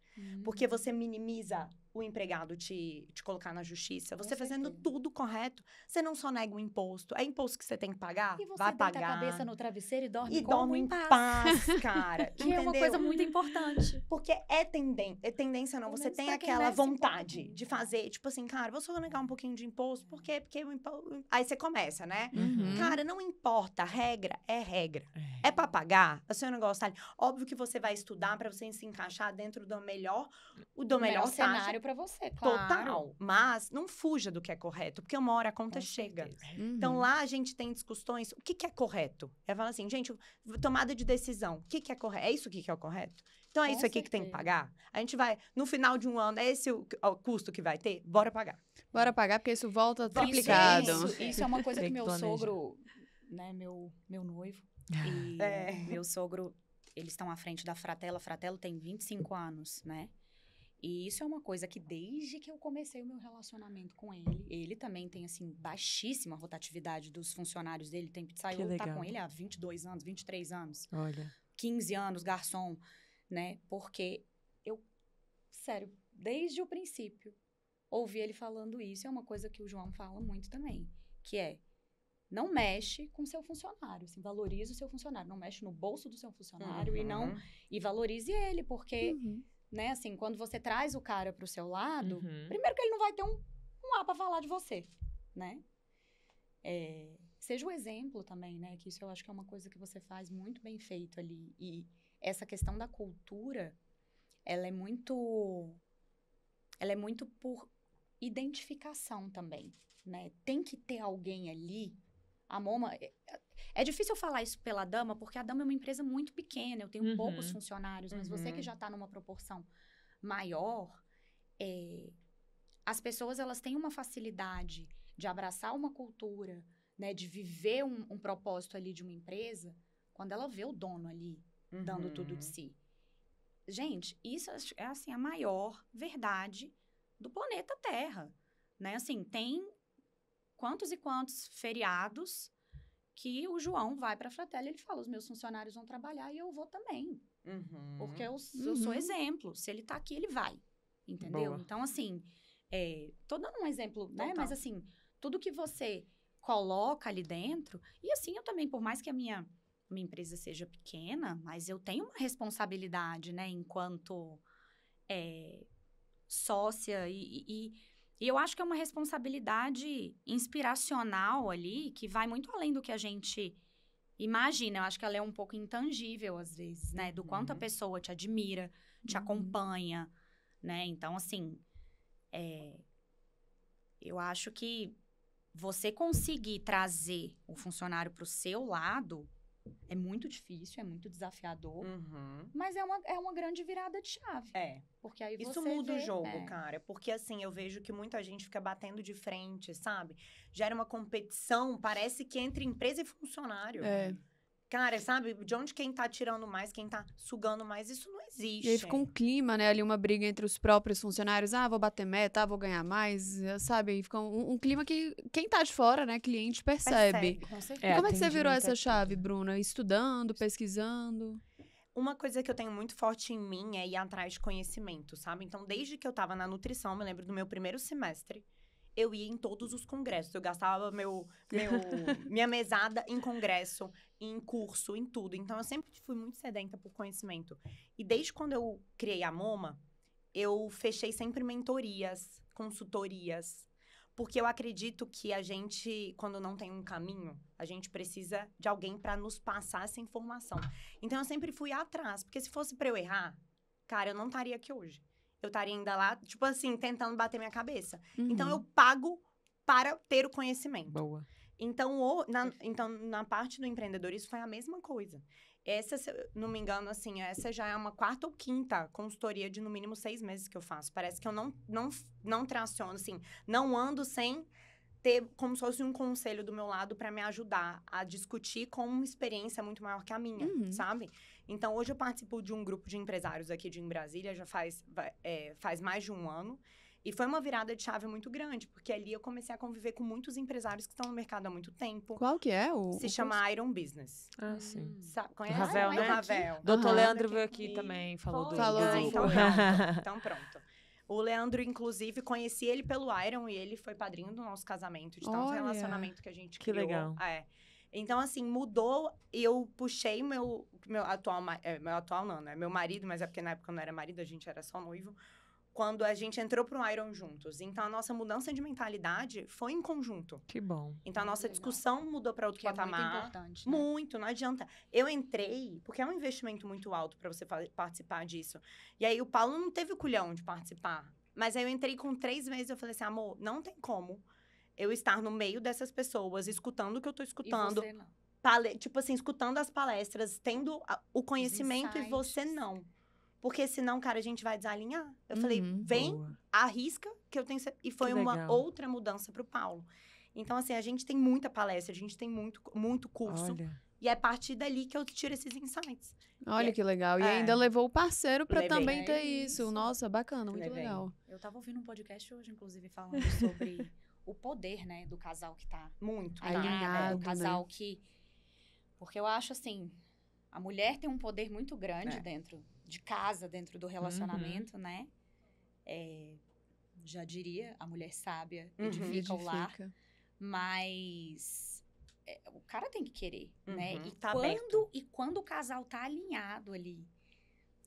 Porque você minimiza o empregado te colocar na justiça. Você fazendo tudo correto, você não só nega o imposto. É imposto que você tem que pagar? E você vai deita pagar. a cabeça no travesseiro e dorme em paz, cara. Que é uma coisa muito importante. Porque é tendência não. Pelo Você menos tem pra quem aquela mexe, se vontade importa. de fazer, tipo assim, cara, vou só negar um pouquinho de imposto. Por quê? Porque o imposto... Aí você começa, né? Cara, não importa. Regra é regra. É pra pagar? O seu negócio tá ali. Óbvio que você vai estudar pra você se encaixar dentro do melhor cenário pra você, claro. Total. Mas não fuja do que é correto, porque uma hora a conta chega. Então, lá a gente tem discussões. O que é correto? É falar assim, gente, tomada de decisão. O que é correto? É isso que é o correto? Então, é Com isso aqui que tem que certeza. pagar? A gente vai, no final de um ano, é esse o custo que vai ter? Bora pagar. Bora pagar, porque isso volta triplicado. Isso é uma coisa Tem que que meu planejar. sogro, né, meu noivo, e meu sogro, eles estão à frente da Fratella. A Fratella tem 25 anos, né? E isso é uma coisa que desde que eu comecei o meu relacionamento com ele também tem, assim, baixíssima rotatividade dos funcionários dele. Tem pizzaiolo que tá legal. com ele há 22 anos, 23 anos, Olha. 15 anos, garçom, né? Porque sério, desde o princípio, ouvi ele falando isso. É uma coisa que o João fala muito também, que é, não mexe com seu funcionário, assim, valorize o seu funcionário. Não mexe no bolso do seu funcionário e valorize ele, porque... Né, assim, quando você traz o cara pro seu lado, primeiro que ele não vai ter um A pra falar de você, né? Seja o exemplo também, né? Que isso eu acho que é uma coisa que você faz muito bem feito ali. E essa questão da cultura, ela é muito por identificação também, né? Tem que ter alguém ali. A Moma... É difícil eu falar isso pela Dama, porque a Dama é uma empresa muito pequena, eu tenho poucos funcionários, mas você que já está numa proporção maior, as pessoas, elas têm uma facilidade de abraçar uma cultura, né, de viver um propósito ali de uma empresa, quando ela vê o dono ali, dando tudo de si. Gente, isso é, assim, a maior verdade do planeta Terra, né? Assim, tem quantos e quantos feriados que o João vai para a Fratella e ele fala, os meus funcionários vão trabalhar e eu vou também. Porque eu sou exemplo. Se ele tá aqui, ele vai. Entendeu? Boa. Então, assim, tô dando um exemplo, né? Total. Mas, assim, tudo que você coloca ali dentro... E, assim, eu também, por mais que a minha empresa seja pequena, mas eu tenho uma responsabilidade, né? Enquanto sócia e eu acho que é uma responsabilidade inspiracional ali, que vai muito além do que a gente imagina. Eu acho que ela é um pouco intangível, às vezes, né? Do quanto a pessoa te admira, te acompanha, né? Então, assim, eu acho que você conseguir trazer o funcionário para o seu lado é muito difícil, é muito desafiador, mas é uma grande virada de chave. Porque aí Isso você muda o vê, jogo, cara. Porque, assim, eu vejo que muita gente fica batendo de frente, sabe? Gera uma competição, parece que entre empresa e funcionário. Cara, sabe? De onde quem tá tirando mais, quem tá sugando mais, isso não existe. E aí fica um clima, né? Ali uma briga entre os próprios funcionários. Ah, vou bater meta, vou ganhar mais, sabe? E fica um clima que quem tá de fora, né? Cliente percebe. Com certeza. E como é que você virou atendimento essa chave, Bruna? Estudando, pesquisando? Uma coisa que eu tenho muito forte em mim é ir atrás de conhecimento, sabe? Então, desde que eu tava na nutrição, me lembro do meu primeiro semestre, eu ia em todos os congressos. Eu gastava minha mesada em congresso, em curso, em tudo. Então, eu sempre fui muito sedenta por conhecimento. E desde quando eu criei a MoMA, eu fechei sempre mentorias, consultorias. Porque eu acredito que a gente, quando não tem um caminho, a gente precisa de alguém para nos passar essa informação. Então, eu sempre fui atrás. Porque se fosse para eu errar, cara, eu não estaria aqui hoje. Eu estaria ainda lá, tipo assim, tentando bater minha cabeça. Então, eu pago para ter o conhecimento. Boa. Então, na parte do empreendedorismo, foi a mesma coisa. Essa, se eu não me engano, assim, essa já é uma 4ª ou 5ª consultoria de, no mínimo, 6 meses que eu faço. Parece que eu não traciono, assim, não ando sem ter como se fosse um conselho do meu lado para me ajudar a discutir com uma experiência muito maior que a minha, sabe? Então, hoje eu participo de um grupo de empresários aqui em Brasília, já faz mais de 1 ano. E foi uma virada de chave muito grande, porque ali eu comecei a conviver com muitos empresários que estão no mercado há muito tempo. Qual que é o... Se chama Iron Business. Ah, sim. Conhece? Ravel, né? Ravel. Doutor Leandro veio aqui também, falou do... Falou do- Então pronto. O Leandro, inclusive, conheci ele pelo Iron e ele foi padrinho do nosso casamento, de tanto Olha, relacionamento que a gente que criou. legal. Então, assim, mudou. Eu puxei meu atual... meu atual não, né? Meu marido, mas é porque na época eu não era marido, a gente era só noivo. Quando a gente entrou pro Iron juntos. Então, a nossa mudança de mentalidade foi em conjunto. Que bom. Então, a nossa Legal. discussão mudou para outro Que é patamar. muito importante, né? Muito, não adianta. Eu entrei, porque é um investimento muito alto para você participar disso. E aí, o Paulo não teve o culhão de participar. Mas aí, eu entrei com 3 meses, eu falei assim, amor, não tem como eu estar no meio dessas pessoas, escutando o que eu tô escutando. E você não. Tipo assim, escutando as palestras, tendo o conhecimento e você insights. não. Porque senão, cara, a gente vai desalinhar. Eu falei, Uhum. vem, Boa. arrisca, que eu tenho... E foi Que uma legal. outra mudança pro Paulo. Então, assim, a gente tem muita palestra, a gente tem muito curso. Olha. E é a partir dali que eu tiro esses insights. Olha que legal. E É. ainda levou o parceiro pra Levei. também É ter isso. isso. Nossa, bacana, muito Levei. legal. Eu tava ouvindo um podcast hoje, inclusive, falando sobre o poder, né, do casal que tá Muito. Alinhado, alinhado, o né? casal que... Porque eu acho, assim, a mulher tem um poder muito grande É. dentro de casa, dentro do relacionamento, né? Já diria, a mulher sábia edifica o lar. Edifica. Mas o cara tem que querer, né? Uhum, E, tá aberto. quando o casal tá alinhado ali,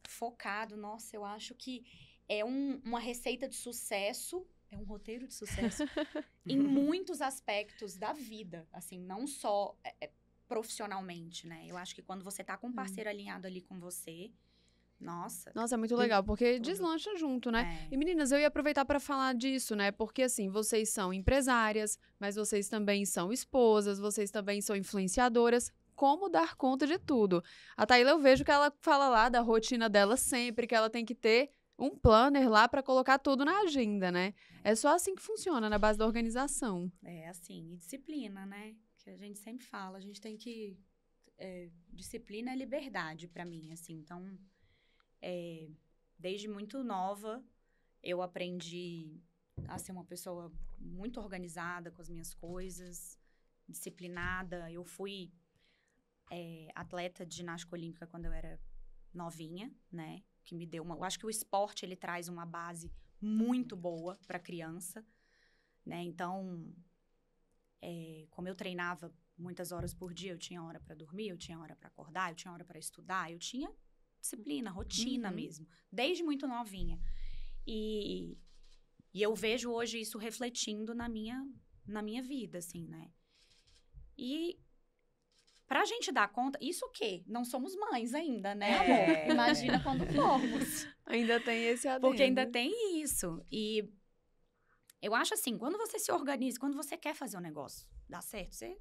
focado, nossa, eu acho que é uma receita de sucesso, é um roteiro de sucesso em muitos aspectos da vida, assim, não só profissionalmente, né? Eu acho que quando você tá com um parceiro alinhado ali com você, nossa. Nossa, é muito legal, porque deslancha junto, né? E meninas, eu ia aproveitar para falar disso, né? Porque assim, vocês são empresárias, mas vocês também são esposas, vocês também são influenciadoras. Como dar conta de tudo? A Taíla, eu vejo que ela fala lá da rotina dela sempre, que ela tem que ter um planner lá para colocar tudo na agenda, né? É só assim que funciona, na base da organização. É assim, e disciplina, né? Que a gente sempre fala, a gente tem que... disciplina é liberdade para mim, assim, então... desde muito nova, eu aprendi a ser uma pessoa muito organizada com as minhas coisas, disciplinada. Eu fui atleta de ginástica olímpica quando eu era novinha, né? Que me deu eu acho que o esporte, ele traz uma base muito boa para criança, né? Então, como eu treinava muitas horas por dia, eu tinha hora para dormir, eu tinha hora para acordar, eu tinha hora para estudar, eu tinha disciplina, rotina mesmo, desde muito novinha. E eu vejo hoje isso refletindo na minha vida, assim, né? E pra gente dar conta, isso o quê? Não somos mães ainda, né, amor? Imagina quando formos. Ainda tem esse adendo. Porque ainda tem isso. E eu acho assim, quando você se organiza, quando você quer fazer um negócio dar certo, você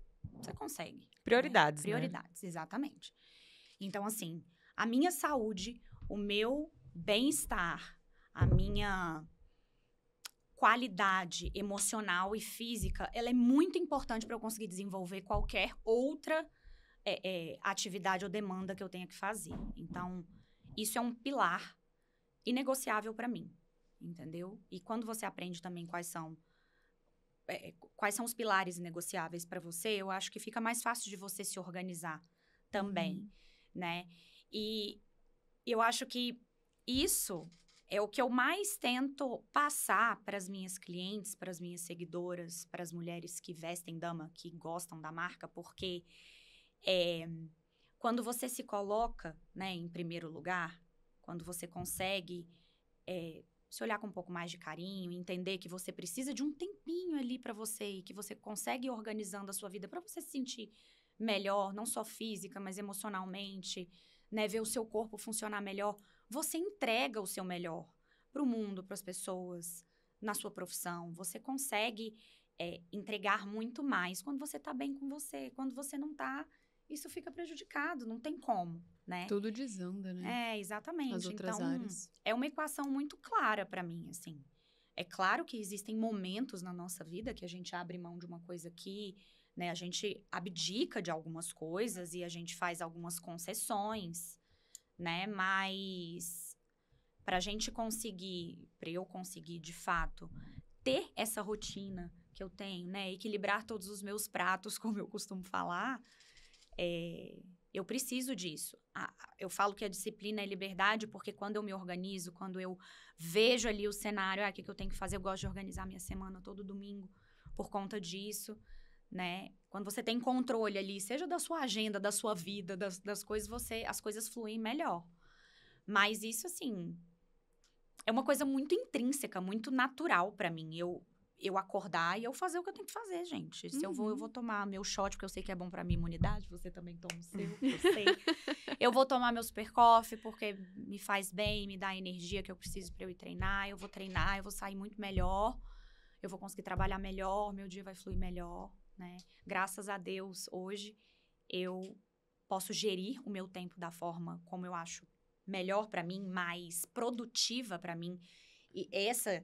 consegue. Prioridades, né? Prioridades, exatamente. Então, assim, a minha saúde, o meu bem-estar, a minha qualidade emocional e física, ela é muito importante para eu conseguir desenvolver qualquer outra atividade ou demanda que eu tenha que fazer. Então, isso é um pilar inegociável para mim, entendeu? E quando você aprende também quais são os pilares inegociáveis para você, eu acho que fica mais fácil de você se organizar também, né? E eu acho que isso é o que eu mais tento passar para as minhas clientes, para as minhas seguidoras, para as mulheres que vestem dama, que gostam da marca, porque quando você se coloca, né, em primeiro lugar, quando você consegue se olhar com um pouco mais de carinho, entender que você precisa de um tempinho ali para você e que você consegue ir organizando a sua vida para você se sentir melhor, não só física, mas emocionalmente, né, ver o seu corpo funcionar melhor, você entrega o seu melhor para o mundo, para as pessoas, na sua profissão. Você consegue entregar muito mais quando você está bem com você. Quando você não está, isso fica prejudicado, não tem como, né? Tudo desanda, né? Exatamente. As outras então, áreas. é uma equação muito clara para mim, assim. É claro que existem momentos na nossa vida que a gente abre mão de uma coisa aqui, né? A gente abdica de algumas coisas e a gente faz algumas concessões, né? Mas para eu conseguir, de fato, ter essa rotina que eu tenho, né? Equilibrar todos os meus pratos, como eu costumo falar, eu preciso disso. Eu falo que a disciplina é liberdade porque quando eu me organizo, quando eu vejo ali o cenário, o que eu tenho que fazer, eu gosto de organizar minha semana todo domingo por conta disso, né? Quando você tem controle ali, seja da sua agenda, da sua vida, das coisas, as coisas fluem melhor. Mas isso, assim, é uma coisa muito intrínseca, muito natural pra mim. Eu acordar e eu fazer o que eu tenho que fazer, gente. Se eu vou tomar meu shot, porque eu sei que é bom pra minha imunidade. Você também toma o seu, eu sei. Eu vou tomar meu super coffee, porque me faz bem, me dá a energia que eu preciso pra eu ir treinar. Eu vou treinar, eu vou sair muito melhor. Eu vou conseguir trabalhar melhor, meu dia vai fluir melhor, né? Graças a Deus, hoje, eu posso gerir o meu tempo da forma como eu acho melhor pra mim, mais produtiva pra mim. E essa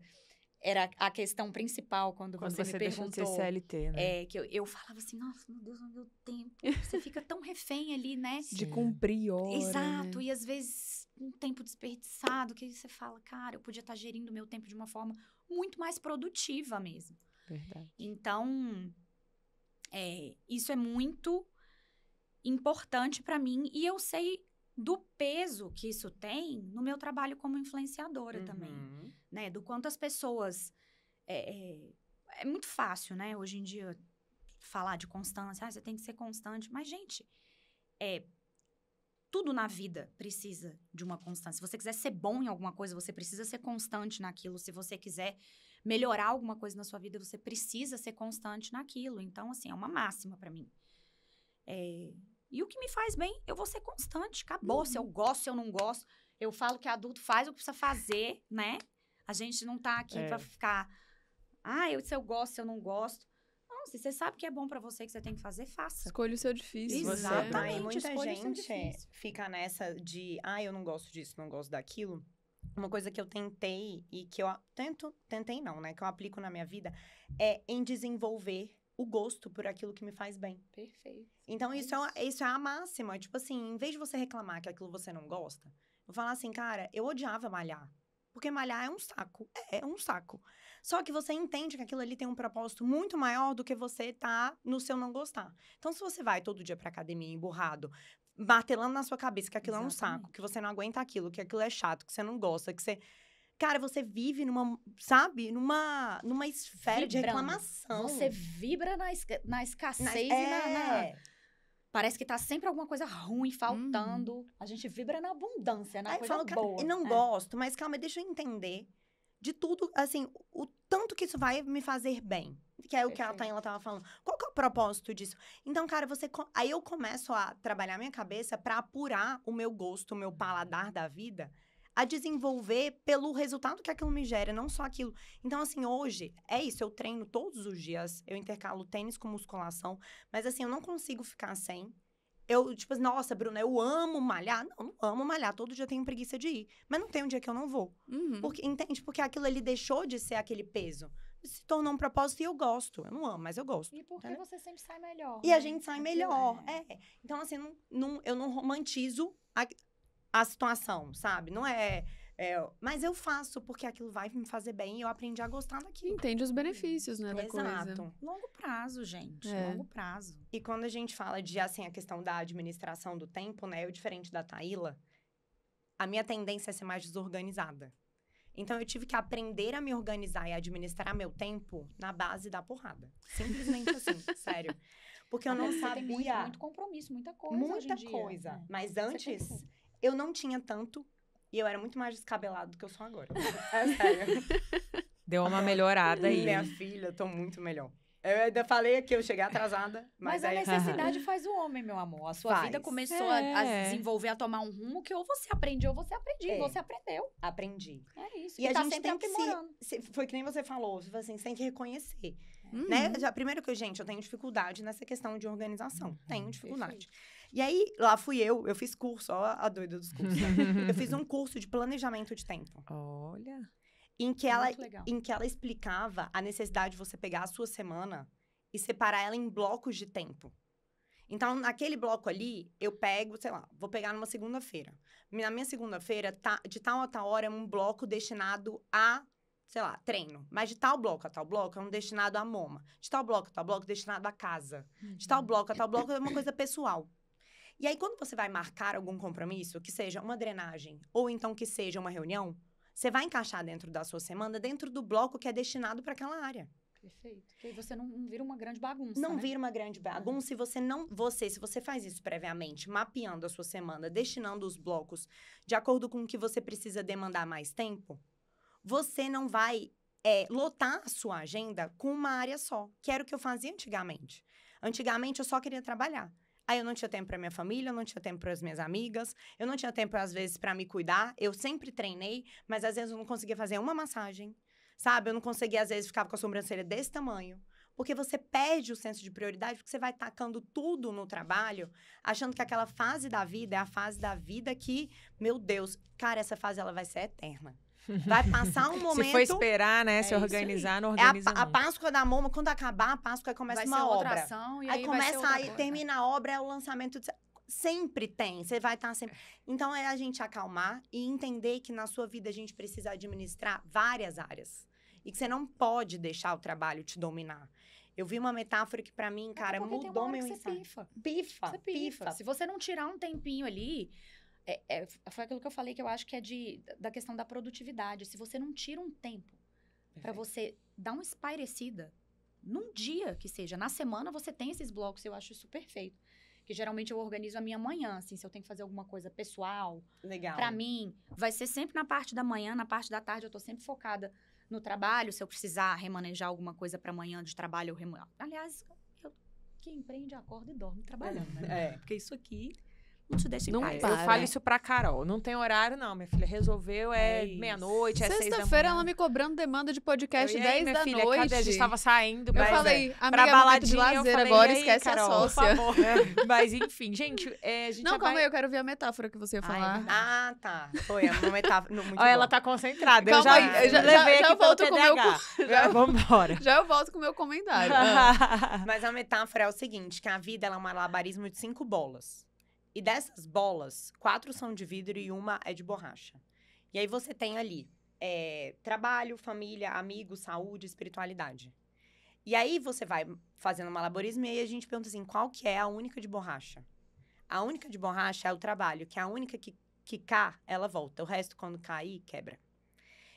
era a questão principal quando você me perguntou. Deixou de ser CLT, né? Que eu falava assim, nossa, meu Deus, o meu tempo. Você fica tão refém ali, né? De cumprir hora, Exato, né? e às vezes um tempo desperdiçado, que você fala, cara, eu podia estar gerindo o meu tempo de uma forma muito mais produtiva mesmo. Verdade. Então, isso é muito importante pra mim e eu sei do peso que isso tem no meu trabalho como influenciadora também, né? Do quanto as pessoas... É muito fácil, né? Hoje em dia, falar de constância. Você tem que ser constante. Mas, gente, tudo na vida precisa de uma constância. Se você quiser ser bom em alguma coisa, você precisa ser constante naquilo. Se você quiser melhorar alguma coisa na sua vida, você precisa ser constante naquilo. Então, assim, é uma máxima pra mim. E o que me faz bem, eu vou ser constante. Acabou. Se eu gosto, se eu não gosto. Eu falo que adulto faz o que precisa fazer, né? A gente não tá aqui pra ficar... se eu gosto, se eu não gosto. Não, se você sabe que é bom pra você, que você tem que fazer, faça. Escolha o seu difícil. Exatamente. E muita escolha o seu gente difícil. fica nessa de... eu não gosto disso, não gosto daquilo. Uma coisa que eu tentei e que eu tentei não, né? Que eu aplico na minha vida é em desenvolver o gosto por aquilo que me faz bem. Perfeito. Então, isso é a máxima. Tipo assim, em vez de você reclamar que aquilo você não gosta, eu falar assim, cara, eu odiava malhar. Porque malhar é um saco. É um saco. Só que você entende que aquilo ali tem um propósito muito maior do que você tá no seu não gostar. Então, se você vai todo dia pra academia emburrado, martelando na sua cabeça que aquilo é um saco, que você não aguenta aquilo, que aquilo é chato, que você não gosta, que você... Cara, você vive numa, sabe? Numa esfera de reclamação. Você vibra na escassez e na... Parece que tá sempre alguma coisa ruim faltando. A gente vibra na abundância, na coisa boa. Eu não gosto, mas calma, deixa eu entender de tudo, assim, o tanto que isso vai me fazer bem. Que é o que a Tainha tava falando. Qual que é o propósito disso? Então, cara, aí eu começo a trabalhar minha cabeça pra apurar o meu gosto, o meu paladar da vida, a desenvolver pelo resultado que aquilo me gera, não só aquilo. Então, assim, hoje, é isso, eu treino todos os dias, eu intercalo tênis com musculação, mas assim, eu não consigo ficar sem. Tipo, nossa, Bruna, eu amo malhar. Não amo malhar, todo dia eu tenho preguiça de ir. Mas não tem um dia que eu não vou. Entende? Porque aquilo ali deixou de ser aquele peso. Se tornou um propósito e eu gosto. Eu não amo, mas eu gosto. E porque você sempre sai melhor. E a gente sai melhor. Então, assim, eu não romantizo a situação, sabe? Não mas eu faço porque aquilo vai me fazer bem e eu aprendi a gostar daquilo. Entende os benefícios, né, da coisa. Exato. Longo prazo, gente. Longo prazo. E quando a gente fala de, assim, a questão da administração do tempo, né? Eu, diferente da Taíla, a minha tendência é ser mais desorganizada. Então, eu tive que aprender a me organizar e administrar meu tempo na base da porrada. Simplesmente assim, sério. Porque eu não Você sabia... tem muito compromisso, muita coisa hoje em Muita dia. coisa. É. Mas Você tem antes, tudo. eu não tinha tanto. E eu era muito mais descabelado do que eu sou agora. É sério. Deu uma melhorada aí. Minha filha, eu tô muito melhor. Eu ainda falei que eu cheguei atrasada, Mas a aí... necessidade faz o homem, meu amor. A sua vida Faz. começou É. a se desenvolver, a tomar um rumo que ou você aprendeu ou você aprendeu. É. Você aprendeu. Aprendi. É isso. E a tá gente sempre tem que aprimorando. foi que nem você falou, você falou assim, você tem que reconhecer, Uhum. né? Já, primeiro que, gente, eu tenho dificuldade nessa questão de organização. Tenho dificuldade. E aí, lá fui eu fiz curso, ó a doida dos cursos. Né? Eu fiz um curso de planejamento de tempo. Olha. Em que ela Muito legal. explicava a necessidade de você pegar a sua semana e separar ela em blocos de tempo. Então, naquele bloco ali, eu pego, sei lá, vou pegar numa segunda-feira. Na minha segunda-feira, de tal a tal hora, é um bloco destinado a, sei lá, treino. Mas de tal bloco a tal bloco, é um destinado a moma. De tal bloco a tal bloco, destinado a casa. De tal bloco a tal bloco, é uma coisa pessoal. E aí, quando você vai marcar algum compromisso, que seja uma drenagem, ou então que seja uma reunião, você vai encaixar dentro da sua semana, dentro do bloco que é destinado para aquela área. Perfeito. Porque aí você não vira uma grande bagunça, Não né? vira uma grande bagunça se você se você faz isso previamente, mapeando a sua semana, destinando os blocos de acordo com o que você precisa demandar mais tempo, você não vai lotar a sua agenda com uma área só, que era o que eu fazia antigamente. Antigamente, eu só queria trabalhar. Aí eu não tinha tempo para minha família, eu não tinha tempo para as minhas amigas, eu não tinha tempo, às vezes, para me cuidar. Eu sempre treinei, mas às vezes eu não conseguia fazer uma massagem, sabe? Eu não conseguia, às vezes, ficava com a sobrancelha desse tamanho. Porque você perde o senso de prioridade, porque você vai tacando tudo no trabalho, achando que aquela fase da vida é a fase da vida que, meu Deus, cara, essa fase ela vai ser eterna. Vai passar um momento... Se for esperar, né, se isso organizar, não É organiza a nunca. Páscoa da Moma, quando acabar a Páscoa, aí começa Vai uma ser outra obra. ação e Aí aí vai ser começa, outra aí coisa. termina a obra, é o lançamento. Sempre tem, você vai estar sempre... Então, é a gente acalmar e entender que na sua vida a gente precisa administrar várias áreas. E que você não pode deixar o trabalho te dominar. Eu vi uma metáfora que, pra mim, cara, Porque tem uma mudou hora meu que você insight. pifa. Pifa, Você pifa. Se você não tirar um tempinho ali... foi aquilo que eu falei que eu acho que é da questão da produtividade. Se você não tira um tempo para você dar uma espairecida, num dia que seja, na semana você tem esses blocos, eu acho isso perfeito. Que geralmente eu organizo a minha manhã, assim, se eu tenho que fazer alguma coisa pessoal. Legal. Pra mim, vai ser sempre na parte da manhã, na parte da tarde eu tô sempre focada no trabalho. Se eu precisar remanejar alguma coisa pra amanhã de trabalho, eu Aliás, quem empreende acorda e dorme trabalhando, né? Porque isso aqui não te deixa em Não paz. para. Eu falo isso pra Carol. Não tem horário, não, minha filha. Resolveu, É isso. meia-noite, é 6 da manhã. Sexta-feira ela me cobrando demanda de podcast Eu, e aí, 10 minha da filha, noite. cadê? A gente tava saindo. Eu mas, falei, pra amiga, é momento de baladinha, eu lazer falei, agora, e aí, esquece Carol, a por sócia. favor. Mas, enfim, gente, a gente Não, já calma vai... aí, eu quero ver a metáfora que você ia Ai, falar. verdade. Ah, tá. Foi uma metáfora muito Ó, boa. ela tá concentrada. Calma eu aí, já já levei eu aqui volto pelo com o meu TDAH. Vambora. Já eu volto com o meu comentário. Mas a metáfora é o seguinte, que a vida ela é um malabarismo de 5 bolas. E dessas bolas, 4 são de vidro e uma é de borracha. E aí você tem ali trabalho, família, amigos, saúde, espiritualidade. E aí você vai fazendo malabarismo e aí a gente pergunta assim, qual que é a única de borracha? A única de borracha é o trabalho, que é a única que cá, ela volta. O resto, quando cair, quebra.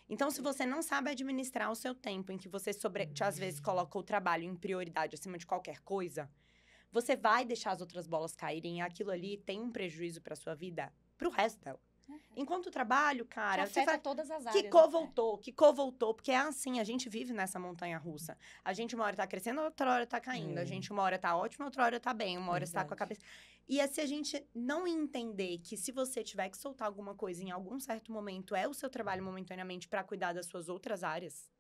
Então, se você não sabe administrar o seu tempo, em que você, às vezes, coloca o trabalho em prioridade acima de qualquer coisa, você vai deixar as outras bolas caírem e aquilo ali tem um prejuízo para sua vida pro resto dela. Enquanto o trabalho, cara, Que você afeta faz... todas as áreas. Quicou, voltou, porque é assim, a gente vive nessa montanha-russa. A gente uma hora tá crescendo, outra hora tá caindo. A gente uma hora tá ótima, outra hora tá bem, uma hora está com a cabeça... E se a gente não entender que se você tiver que soltar alguma coisa em algum certo momento, é o seu trabalho momentaneamente para cuidar das suas outras áreas,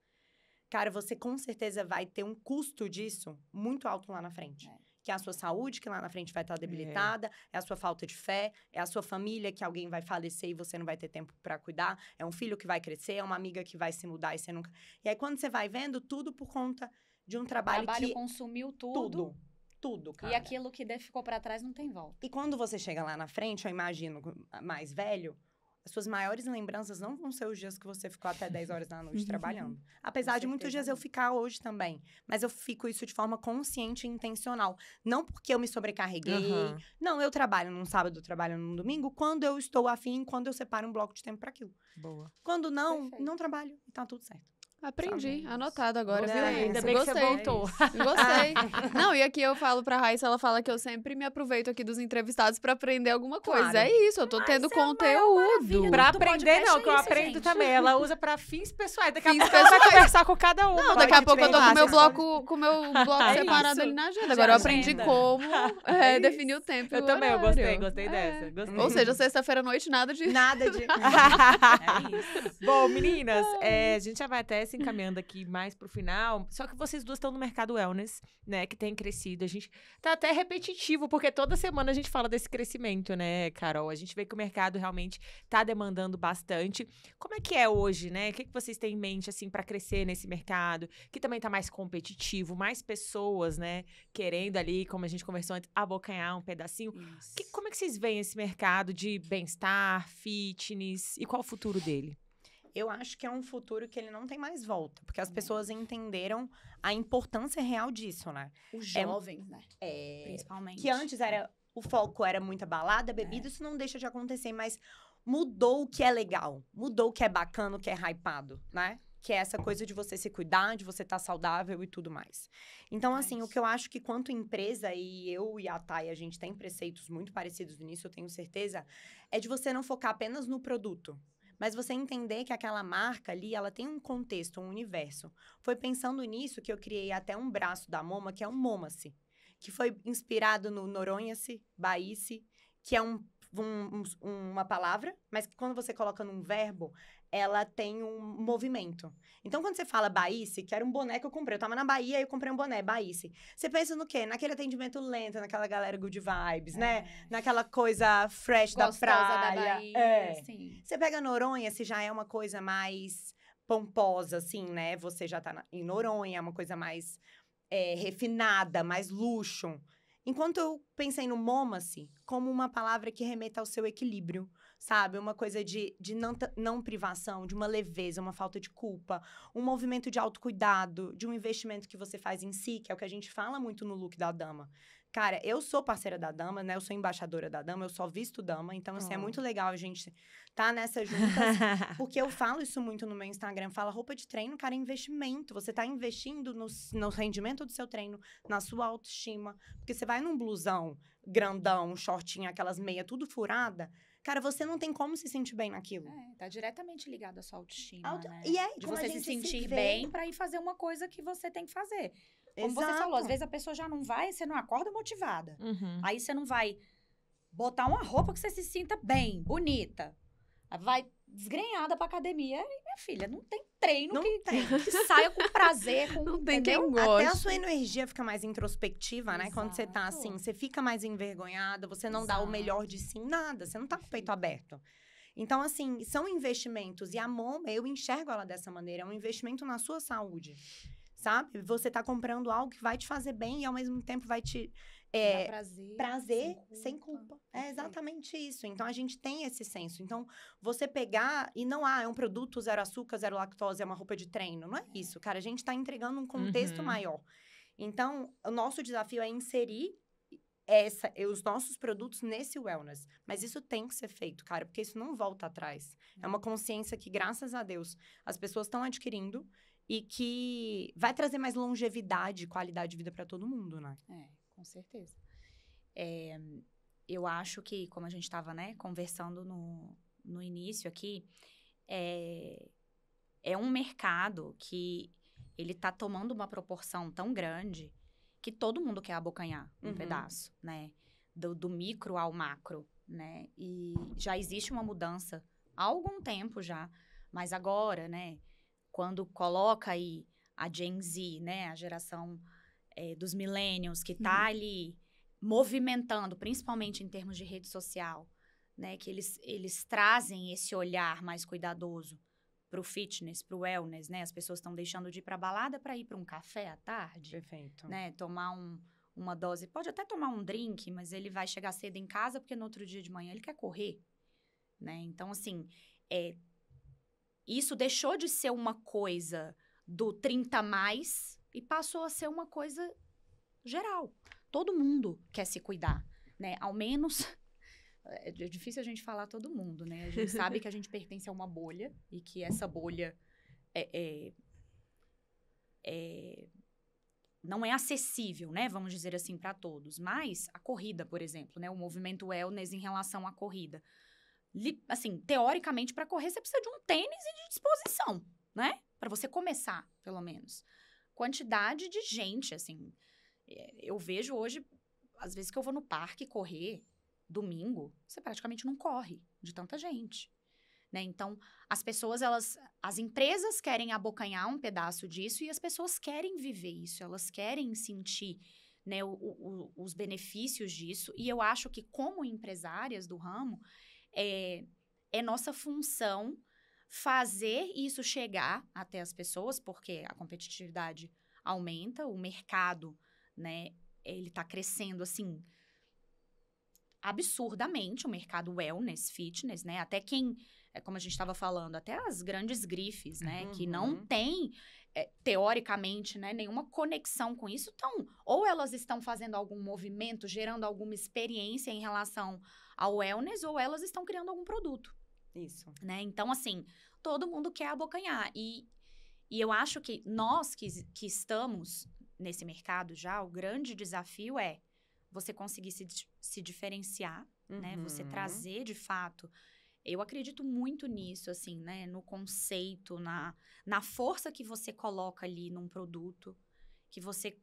cara, você com certeza vai ter um custo disso muito alto lá na frente. Que é a sua saúde, que lá na frente vai estar debilitada, é a sua falta de fé, é a sua família, que alguém vai falecer e você não vai ter tempo para cuidar, é um filho que vai crescer, é uma amiga que vai se mudar e você nunca... E aí, quando você vai vendo, tudo por conta de um O trabalho que... consumiu tudo. Tudo, cara. E aquilo que ficou pra trás não tem volta. E quando você chega lá na frente, eu imagino, mais velho, as suas maiores lembranças não vão ser os dias que você ficou até 10 horas da noite trabalhando. Apesar de muitos dias eu ficar hoje também. Mas eu fico isso de forma consciente e intencional. Não porque eu me sobrecarreguei. Não, eu trabalho num sábado, eu trabalho num domingo. Quando eu estou afim, quando eu separo um bloco de tempo para aquilo. Boa. Quando não, não trabalho e tá tudo certo. Aprendi, anotado agora, Gostei, viu? ainda bem que você voltou. Gostei. Não, e aqui eu falo pra Raíssa, ela fala que eu sempre me aproveito aqui dos entrevistados pra aprender alguma coisa. Claro. É isso, eu tô tendo conteúdo. Pra do aprender, podcast não, é que eu isso, aprendo gente. também. Ela usa pra fins pessoais. Daqui a Fins pouco ela vai pessoais. conversar com cada uma. Não, na daqui hora a de pouco eu tô com treinar, o meu bloco É separado isso. ali na agenda. Já Agora eu aprendi agenda. como É definir o tempo e Eu o também, eu horário. gostei dessa. Gostei. Ou seja, sexta-feira à noite, nada de... Nada de... É isso. Bom, meninas, a gente já vai até se encaminhando aqui mais pro final. Só que vocês duas estão no mercado wellness, né? Que tem crescido. A gente tá até repetitivo, porque toda semana a gente fala desse crescimento, né, Carol? A gente vê que o mercado realmente tá demandando bastante. Como é que é hoje, né? O que vocês têm em mente, assim, pra crescer nesse mercado? Que também tá mais competitivo, mais pessoas, né? Querendo ali, como a gente conversou antes, abocanhar um pedacinho. Como é que vocês veem esse mercado de bem-estar, fitness e qual o futuro dele? Eu acho que é um futuro que ele não tem mais volta. Porque as pessoas entenderam a importância real disso, né? Os jovens, né? Principalmente. Que antes o foco era muita balada, bebida. Isso não deixa de acontecer, mas mudou o que é legal. Mudou o que é bacana, o que é hypado, né? Que é essa coisa de você se cuidar, de você estar saudável e tudo mais. Então, assim, o que eu acho que quanto empresa, e eu e a Thay, a gente tem preceitos muito parecidos nisso, eu tenho certeza, é de você não focar apenas no produto. Mas você entender que aquela marca ali, ela tem um contexto, um universo. Foi pensando nisso que eu criei até um braço da Moma, que é um Moma-se. Que foi inspirado no Noronha-se, Baí-se, que é uma palavra, mas que quando você coloca num verbo, ela tem um movimento. Então, quando você fala Baí-se, que era um boné que eu comprei. Eu tava na Bahia e eu comprei um boné, Baí-se. Você pensa no quê? Naquele atendimento lento, naquela galera good vibes, né? Naquela coisa fresh Gostosa da praia. da Bahia, sim. Você pega Noronha, se já é uma coisa mais pomposa, assim, né? Você já tá em Noronha, é uma coisa mais refinada, mais luxo. Enquanto eu pensei no Moma-se como uma palavra que remeta ao seu equilíbrio, sabe? Uma coisa de não privação, de uma leveza, uma falta de culpa, um movimento de autocuidado, de um investimento que você faz em si, que é o que a gente fala muito no look da Dama. Cara, eu sou parceira da Dama, né? Eu sou embaixadora da Dama, eu só visto Dama. Então, assim, é muito legal a gente tá nessa juntas. Porque eu falo isso muito no meu Instagram. Fala, roupa de treino, cara, é investimento. Você tá investindo no rendimento do seu treino, na sua autoestima. Porque você vai num blusão grandão, um shortinho, aquelas meias tudo furada. Cara, você não tem como se sentir bem naquilo. Tá diretamente ligado à sua autoestima, né? E de como a você gente se sentir vê. bem pra ir fazer uma coisa que você tem que fazer. Como você Exato. falou, às vezes a pessoa já não vai, você não acorda motivada. Uhum. Aí você não vai botar uma roupa que você se sinta bem, bonita. Vai desgrenhada pra academia. E, minha filha, não tem treino Não que tem. saia com prazer, com, Não tem entendeu? quem goste. Até a sua energia fica mais introspectiva, né? Quando você tá Exato. assim, você fica mais envergonhada, você não dá o Exato. melhor de si, nada. Você não tá com o peito aberto. Então, assim, são investimentos. E a Moma, eu enxergo ela dessa maneira. É um investimento na sua saúde, sabe? Você tá comprando algo que vai te fazer bem e, ao mesmo tempo, vai te... Dá prazer sem culpa. É Perfeito. exatamente isso. Então, a gente tem esse senso. Então, você pegar e não, é um produto zero açúcar, zero lactose, é uma roupa de treino. Não é isso, cara. A gente tá entregando um contexto Uhum. maior. Então, o nosso desafio é inserir os nossos produtos nesse wellness. Mas isso tem que ser feito, cara, porque isso não volta atrás. É uma consciência que, graças a Deus, as pessoas estão adquirindo e que vai trazer mais longevidade e qualidade de vida para todo mundo, né? Com certeza. Eu acho que, como a gente estava, né, conversando no início aqui, é um mercado que ele tá tomando uma proporção tão grande que todo mundo quer abocanhar um pedaço, né? Do micro ao macro, né? E já existe uma mudança há algum tempo já, mas agora, né, quando coloca aí a Gen Z, né, a geração dos millennials, que tá ali movimentando, principalmente em termos de rede social, né, que eles trazem esse olhar mais cuidadoso pro fitness, pro wellness, né? As pessoas estão deixando de ir pra balada para ir para um café à tarde, Perfeito. né? Tomar uma dose, pode até tomar um drink, mas ele vai chegar cedo em casa porque no outro dia de manhã ele quer correr. né? Então, assim, isso deixou de ser uma coisa do 30 mais e passou a ser uma coisa geral. Todo mundo quer se cuidar, né? Ao menos, é difícil a gente falar todo mundo, né? A gente sabe que a gente pertence a uma bolha e que essa bolha não é acessível, né? Vamos dizer assim, para todos. Mas a corrida, por exemplo, né? O movimento wellness em relação à corrida. Assim, teoricamente, para correr, você precisa de um tênis e de disposição, né? Para você começar, pelo menos. Quantidade de gente, assim. Eu vejo hoje, às vezes que eu vou no parque correr, domingo, você praticamente não corre de tanta gente, né? Então, as empresas querem abocanhar um pedaço disso e as pessoas querem viver isso, elas querem sentir, né, os benefícios disso. E eu acho que, como empresárias do ramo, é nossa função fazer isso chegar até as pessoas, porque a competitividade aumenta, o mercado, né, ele tá crescendo, assim, absurdamente, o mercado wellness, fitness, né, até quem, como a gente estava falando, até as grandes grifes, né, que não tem, teoricamente, né, nenhuma conexão com isso, então, ou elas estão fazendo algum movimento, gerando alguma experiência em relação ao wellness, ou elas estão criando algum produto. Isso. Né? Então, assim, todo mundo quer abocanhar. E eu acho que nós que estamos nesse mercado já, o grande desafio é você conseguir se diferenciar, né? Você trazer, de fato... Eu acredito muito nisso, assim, né? No conceito, na força que você coloca ali num produto, que você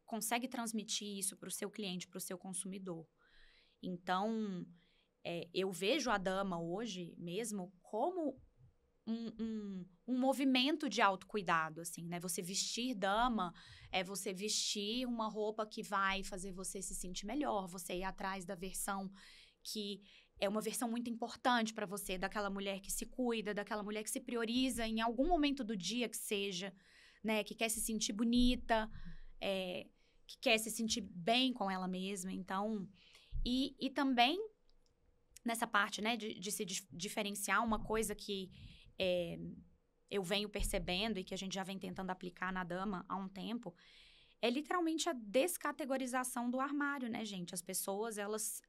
consegue transmitir isso para o seu cliente, para o seu consumidor. Então... eu vejo a dama hoje mesmo como um movimento de autocuidado, assim, né? Você vestir dama é você vestir uma roupa que vai fazer você se sentir melhor, você ir atrás da versão que é uma versão muito importante para você, daquela mulher que se cuida, daquela mulher que se prioriza em algum momento do dia que seja, né? Que quer se sentir bonita, que quer se sentir bem com ela mesma. Então, e também... nessa parte, né, de se diferenciar, uma coisa que eu venho percebendo e que a gente já vem tentando aplicar na dama há um tempo, é literalmente a descategorização do armário, né, gente? As pessoas, elas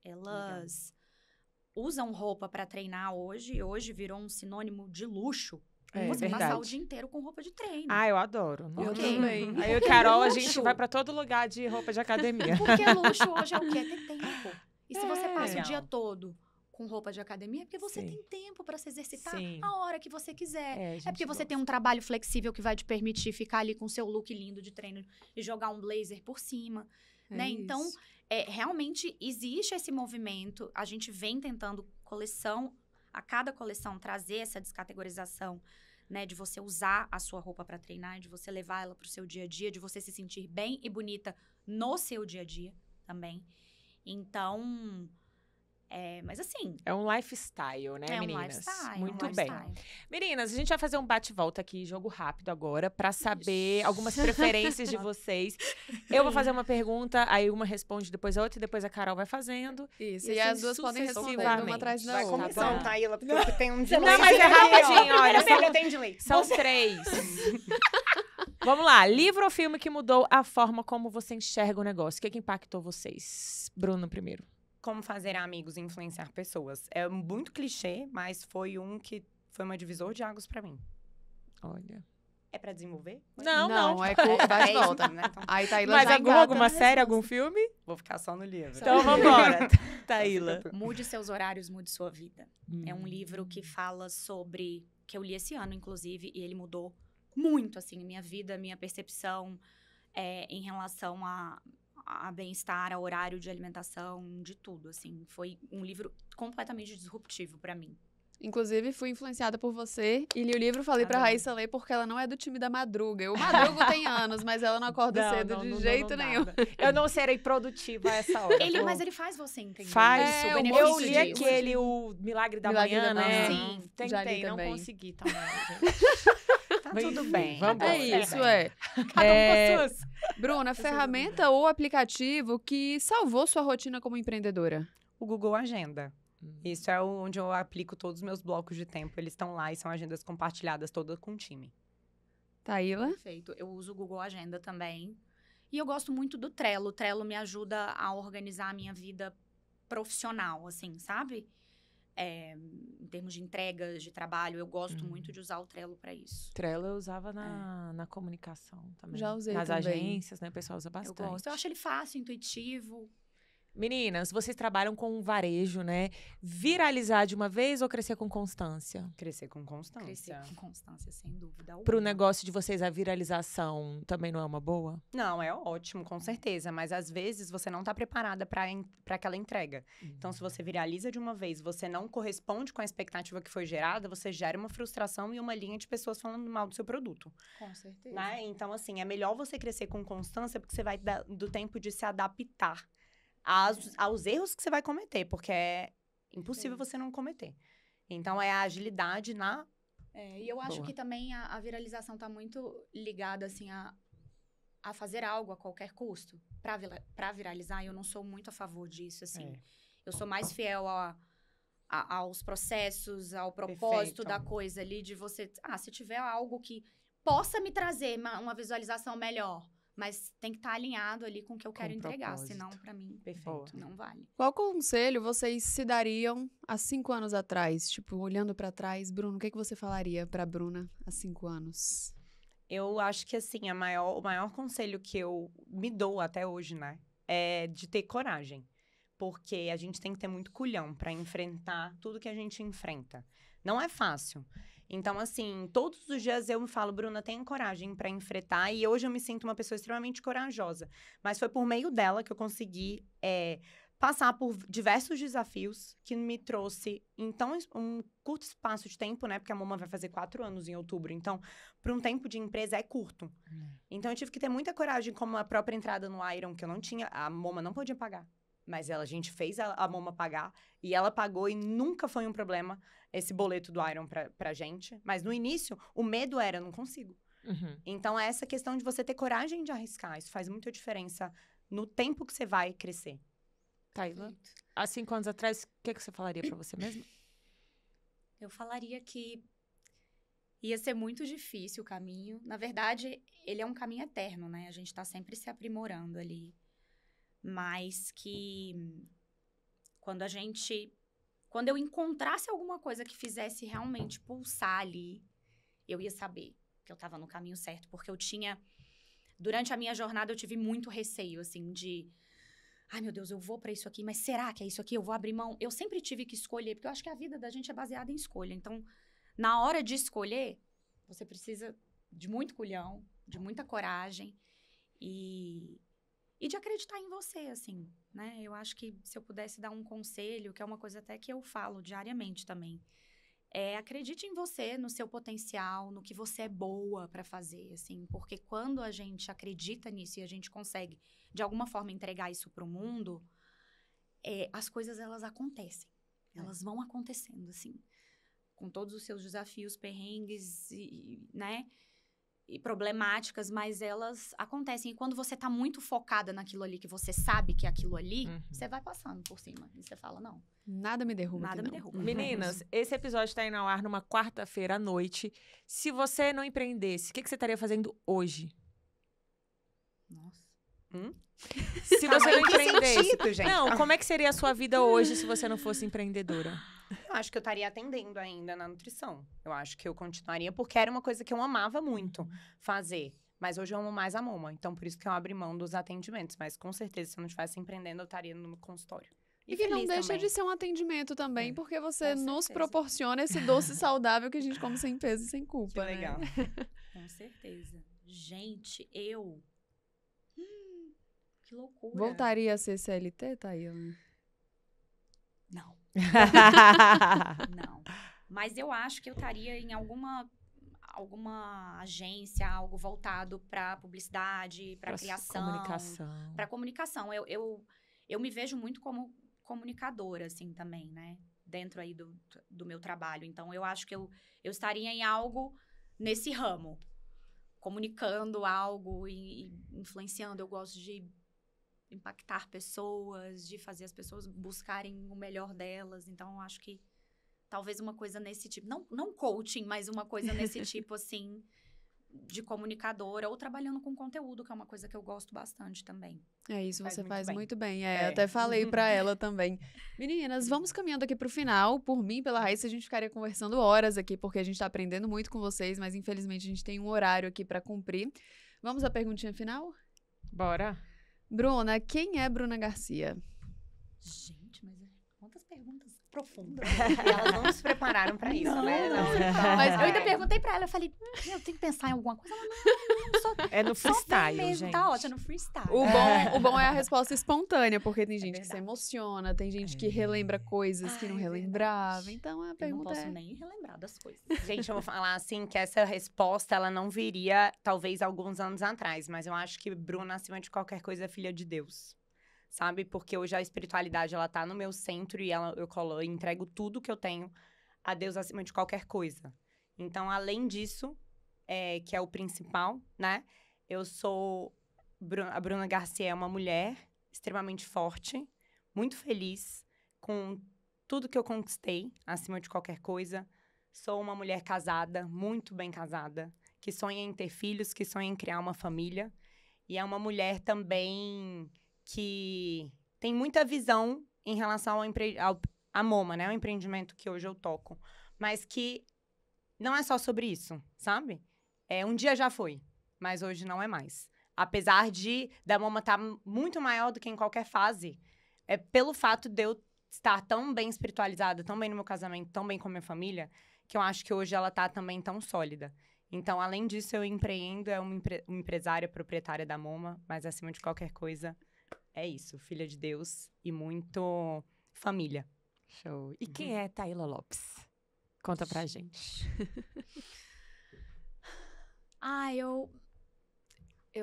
usam roupa para treinar hoje virou um sinônimo de luxo. Você passar o dia inteiro com roupa de treino. Ah, eu adoro. Eu também. Aí eu e Carol, a gente vai para todo lugar de roupa de academia. Porque luxo hoje é o quê? É ter tempo. E se você passa o dia todo com roupa de academia, é porque você tem tempo para se exercitar a hora que você quiser. É porque você tem um trabalho flexível que vai te permitir ficar ali com o seu look lindo de treino e jogar um blazer por cima, né? Então, realmente existe esse movimento. A gente vem tentando a cada coleção, trazer essa descategorização, né? De você usar a sua roupa para treinar, de você levar ela pro seu dia a dia, de você se sentir bem e bonita no seu dia a dia também. Então... mas assim... É um lifestyle, né, meninas? Um lifestyle. Muito bem. Meninas, a gente vai fazer um bate-volta aqui, jogo rápido agora, pra saber algumas preferências de vocês. Eu vou fazer uma pergunta, aí uma responde depois a outra, e depois a Carol vai fazendo. Isso, e as duas podem responder uma atrás da outra. Vai começar, Taíla, porque tem um delay. Não, mas é rapidinho, olha. Tem delay. São 3. Vamos lá. Livro ou filme que mudou a forma como você enxerga o negócio? O que impactou vocês? Bruno, primeiro. Como fazer amigos e influenciar pessoas. É muito clichê, mas foi uma divisor de águas pra mim. Olha. É pra desenvolver? Não. É curto, bate e volta. Né? Então, aí, Taíla, mas já alguma série, algum filme? Vou ficar só no livro. Então, vambora. Taíla. Mude seus horários, mude sua vida. É um livro que fala sobre... que eu li esse ano, inclusive, e ele mudou muito, assim, minha vida, minha percepção em relação a bem-estar, a horário de alimentação, de tudo, assim. Foi um livro completamente disruptivo pra mim. Inclusive, fui influenciada por você e li o livro, falei pra Raíssa ler, porque ela não é do time da madruga. Eu madrugo tem anos, mas ela não acorda cedo de jeito nenhum. Eu não serei produtiva a essa hora. Mas ele faz você entender isso. o benefício Eu li aquele, o Milagre da Manhã, né? Sim, tentei, não também. consegui também. Tá tudo bem. Vamos isso, Cada um com as suas. Bruna, ferramenta ou aplicativo que salvou sua rotina como empreendedora? O Google Agenda. Isso é onde eu aplico todos os meus blocos de tempo. Eles estão lá e são agendas compartilhadas todas com o time. Taíla? Perfeito. Eu uso o Google Agenda também. E eu gosto muito do Trello. O Trello me ajuda a organizar a minha vida profissional, assim, sabe? Em termos de entregas de trabalho, eu gosto muito de usar o Trello para isso. Trello eu usava na comunicação também. Já usei Nas também. agências, né? O pessoal usa Eu bastante. gosto. Eu acho ele fácil, intuitivo. Meninas, vocês trabalham com varejo, né? Viralizar de uma vez ou crescer com constância? Crescer com constância. Crescer com constância, sem dúvida alguma. Pro negócio de vocês, a viralização também não é uma boa? Não, é ótimo, com certeza. Mas às vezes você não tá preparada para aquela entrega. Então, se você viraliza de uma vez, você não corresponde com a expectativa que foi gerada, você gera uma frustração e uma linha de pessoas falando mal do seu produto. Com certeza. Né? Então, assim, é melhor você crescer com constância, porque você vai dar do tempo de se adaptar aos erros que você vai cometer, porque é impossível você não cometer. Então, é a agilidade na... E eu acho Boa. que também a viralização tá muito ligada, assim, a fazer algo a qualquer custo para viralizar. Eu não sou muito a favor disso, assim. Eu sou mais fiel aos processos, ao propósito Perfeito. da coisa ali, de você... se tiver algo que possa me trazer uma visualização melhor, mas tem que estar alinhado ali com o que eu quero entregar, propósito. senão, para mim, Perfeito. não vale. Qual conselho vocês se dariam há 5 anos atrás? Tipo, olhando pra trás, Bruno, o que você falaria pra Bruna há 5 anos? Eu acho que, assim, o maior conselho que eu me dou até hoje, né? É de ter coragem. Porque a gente tem que ter muito culhão para enfrentar tudo que a gente enfrenta. Não é fácil. Então, assim, todos os dias eu me falo, Bruna, tenha coragem para enfrentar. E hoje eu me sinto uma pessoa extremamente corajosa. Mas foi por meio dela que eu consegui passar por diversos desafios que me trouxe, então, um curto espaço de tempo, né? Porque a Moma vai fazer 4 anos em outubro. Então, para um tempo de empresa é curto. Então, eu tive que ter muita coragem, como a própria entrada no Iron, que eu não tinha... A Moma não podia pagar. Mas a gente fez a Moma pagar. E ela pagou e nunca foi um problema esse boleto do Iron pra gente. Mas no início, o medo era, não consigo. Então, é essa questão de você ter coragem de arriscar. Isso faz muita diferença no tempo que você vai crescer. Taíla, há 5 anos atrás, o que você falaria pra você mesma? Eu falaria que ia ser muito difícil o caminho. Na verdade, ele é um caminho eterno, né? A gente tá sempre se aprimorando ali. Mas que quando eu encontrasse alguma coisa que fizesse realmente pulsar ali, eu ia saber que eu tava no caminho certo. Porque durante a minha jornada, eu tive muito receio, assim, de... Ai, meu Deus, eu vou pra isso aqui, mas será que é isso aqui? Eu vou abrir mão? Eu sempre tive que escolher, porque eu acho que a vida da gente é baseada em escolha. Então, na hora de escolher, você precisa de muito culhão, de muita coragem e de acreditar em você, assim, né? Eu acho que se eu pudesse dar um conselho, que é uma coisa até que eu falo diariamente também, acredite em você, no seu potencial, no que você é boa pra fazer, assim, porque quando a gente acredita nisso e a gente consegue, de alguma forma, entregar isso pro mundo, as coisas, elas acontecem. Elas vão acontecendo, assim, com todos os seus desafios, perrengues, né? E problemáticas, mas elas acontecem. E quando você tá muito focada naquilo ali, que você sabe que é aquilo ali, você vai passando por cima. E você fala, não. Nada me derruba. Nada aqui, me não. derruba. Meninas, esse episódio tá indo ao ar numa quarta-feira à noite. Se você não empreendesse, o que você estaria fazendo hoje? Nossa. Se você não Em que empreendesse... sentido, gente? Não, como é que seria a sua vida hoje se você não fosse empreendedora? Eu acho que eu estaria atendendo ainda na nutrição. Eu acho que eu continuaria, porque era uma coisa que eu amava muito fazer. Mas hoje eu amo mais a Moma. Então, por isso que eu abri mão dos atendimentos. Mas, com certeza, se eu não estivesse empreendendo, eu estaria no consultório. E que não feliz deixa também. de ser um atendimento também, porque você com nos certeza. proporciona esse doce saudável que a gente come sem peso e sem Que culpa, né? legal. Com certeza. Gente, que loucura. Voltaria a ser CLT, Taíla? Não. Não. Mas eu acho que eu estaria em alguma agência, algo voltado para publicidade, para criação. Comunicação. Para comunicação. Eu me vejo muito como comunicadora, assim, também, né? Dentro aí do meu trabalho. Então, eu acho que eu estaria em algo nesse ramo. Comunicando algo e influenciando. Eu gosto de impactar pessoas, de fazer as pessoas buscarem o melhor delas. Então, eu acho que talvez uma coisa nesse tipo, não coaching, mas uma coisa nesse tipo, assim, de comunicadora, ou trabalhando com conteúdo, que é uma coisa que eu gosto bastante também. É isso, Faz você muito faz bem. muito bem. É. Até falei pra ela também. Meninas, vamos caminhando aqui pro final. Por mim, pela Raíssa, a gente ficaria conversando horas aqui, porque a gente tá aprendendo muito com vocês, mas infelizmente a gente tem um horário aqui pra cumprir. Vamos à perguntinha final? Bora. Bruna, quem é Bruna Garcia? Gente, mas quantas perguntas profundas. E elas não se prepararam pra isso, né? Não, então, Mas eu ainda perguntei pra ela, eu falei, eu tenho que pensar em alguma coisa. Ela, não, só, É no só freestyle, vem mesmo, gente. tá ótimo, no freestyle. O bom é a resposta espontânea, porque tem gente que se verdade. emociona, tem gente que relembra coisas que não É relembrava. verdade. Então a Eu não pergunta posso é... nem relembrar das coisas. Gente, eu vou falar assim que essa resposta, ela não viria, talvez, alguns anos atrás. Mas eu acho que Bruna, acima de qualquer coisa, é filha de Deus. Sabe? Porque hoje a espiritualidade, ela tá no meu centro e eu entrego tudo que eu tenho a Deus acima de qualquer coisa. Então, além disso, que é o principal, né? Eu sou... A Bruna Garcia é uma mulher extremamente forte, muito feliz com tudo que eu conquistei acima de qualquer coisa. Sou uma mulher casada, muito bem casada, que sonha em ter filhos, que sonha em criar uma família. E é uma mulher também que tem muita visão em relação à Moma, né? O empreendimento que hoje eu toco. Mas que não é só sobre isso, sabe? Um dia já foi, mas hoje não é mais. Apesar da Moma estar muito maior do que em qualquer fase, pelo fato de eu estar tão bem espiritualizada, tão bem no meu casamento, tão bem com a minha família, que eu acho que hoje ela tá também tão sólida. Então, além disso, eu empreendo, uma empresária proprietária da Moma, mas acima de qualquer coisa, é isso, filha de Deus e muito família. Show. E quem é Taíla Lopes? Conta pra gente.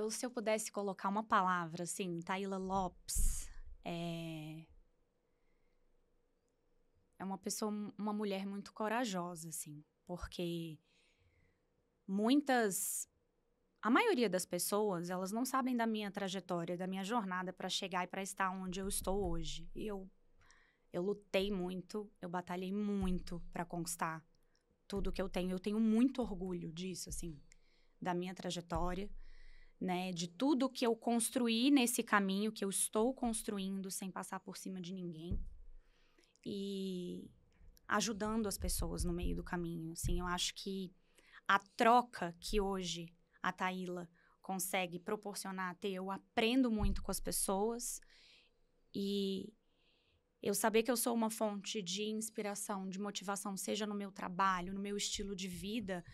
Se eu pudesse colocar uma palavra, assim, Taíla Lopes é uma pessoa, uma mulher muito corajosa, assim, porque a maioria das pessoas, elas não sabem da minha trajetória, da minha jornada para chegar e para estar onde eu estou hoje. E eu lutei muito, eu batalhei muito para conquistar tudo que eu tenho. Eu tenho muito orgulho disso, assim, da minha trajetória, né? De tudo que eu construí nesse caminho, que eu estou construindo sem passar por cima de ninguém. E ajudando as pessoas no meio do caminho, assim. Eu acho que a troca que hoje a Taíla consegue proporcionar, eu aprendo muito com as pessoas e eu saber que eu sou uma fonte de inspiração, de motivação, seja no meu trabalho, no meu estilo de vida,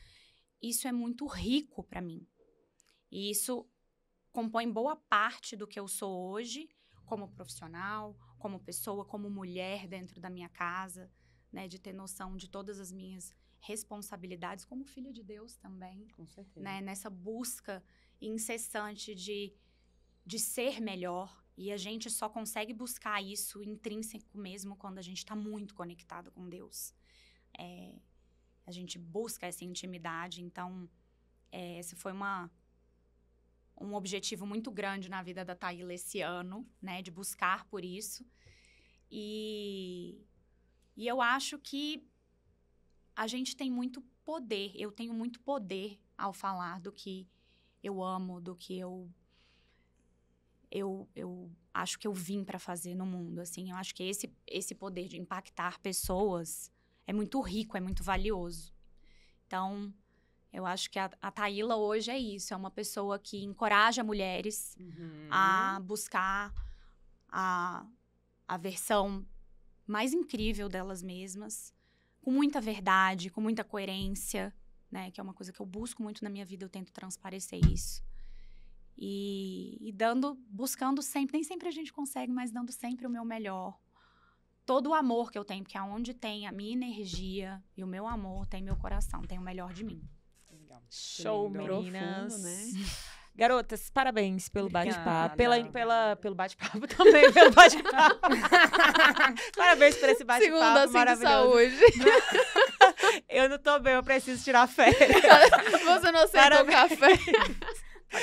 isso é muito rico para mim. E isso compõe boa parte do que eu sou hoje, como profissional, como pessoa, como mulher dentro da minha casa, né, de ter noção de todas as minhas responsabilidades como filha de Deus também, Com certeza. né? Nessa busca incessante de ser melhor. E a gente só consegue buscar isso intrínseco mesmo quando a gente está muito conectado com Deus. A gente busca essa intimidade. Então, esse foi um objetivo muito grande na vida da Taíla esse ano, né? De buscar por isso. E eu acho que a gente tem muito poder, eu tenho muito poder ao falar do que eu amo, do que eu acho que eu vim para fazer no mundo, assim. Eu acho que esse poder de impactar pessoas é muito rico, é muito valioso. Então, eu acho que a Taíla hoje é isso, é uma pessoa que encoraja mulheres a buscar a versão mais incrível delas mesmas, com muita verdade, com muita coerência, né? Que é uma coisa que eu busco muito na minha vida, eu tento transparecer isso. E buscando sempre, nem sempre a gente consegue, mas dando sempre o meu melhor. Todo o amor que eu tenho, porque aonde tem a minha energia e o meu amor, tem meu coração, tem o melhor de mim. Legal. Show, lindo. meninas. Profundo, né? Garotas, parabéns pelo Obrigada. bate-papo. Pelo bate-papo também, pelo bate-papo. Parabéns por esse bate-papo Segunda, assim, de maravilhoso. saúde. Eu não tô bem, eu preciso tirar férias. Você não aceitou Parabéns. café.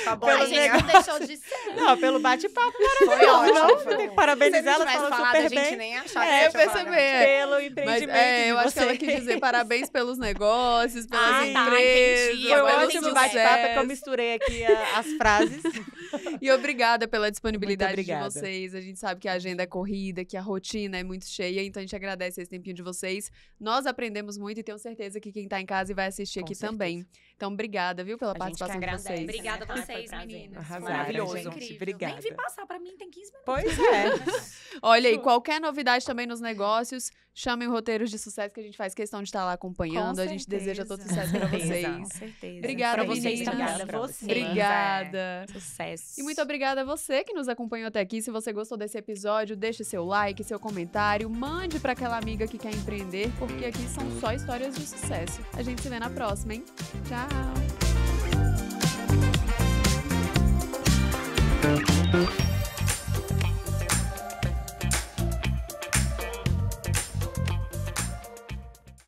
Acabou. Pelo Ai, gente, negócio. não deixou de ser. Não, pelo bate-papo Foi maravilhoso. ótimo. Não, tem que parabenizar, Se ela tivesse falou falado, super a gente bem. nem achava É, que eu tinha falado. percebi. Pelo Mas empreendimento eu de acho que ela vocês. quis dizer parabéns pelos negócios, pelas Ah, tá, empresas. entendi. Foi um Agora eu ótimo entendi. bate-papo, é que eu misturei aqui as frases. E obrigada pela disponibilidade Muito de obrigada. vocês. A gente sabe que a agenda é corrida, que a rotina é muito cheia, então a gente agradece esse tempinho de vocês. Nós aprendemos muito e tenho certeza que quem tá em casa e vai assistir Com aqui certeza. também. Então, obrigada, viu, pela A gente que participação de agradece. vocês. Obrigada a Foi vocês, prazer. meninas. Arrasaram, Maravilhoso. gente. Incrível. Obrigada. Nem vi passar, pra mim tem 15 minutos. Pois é. Olha, e qualquer novidade também nos negócios, chamem o Roteiros de Sucesso, que a gente faz questão de estar lá acompanhando. A gente deseja todo sucesso pra certeza. vocês. Com certeza. Obrigada, Pra vocês meninas. também. Obrigada a você. Obrigada. Sucesso. E muito obrigada a você que nos acompanhou até aqui. Se você gostou desse episódio, deixe seu like, seu comentário, mande pra aquela amiga que quer empreender, porque aqui são só histórias de sucesso. A gente se vê na próxima, hein? Tchau!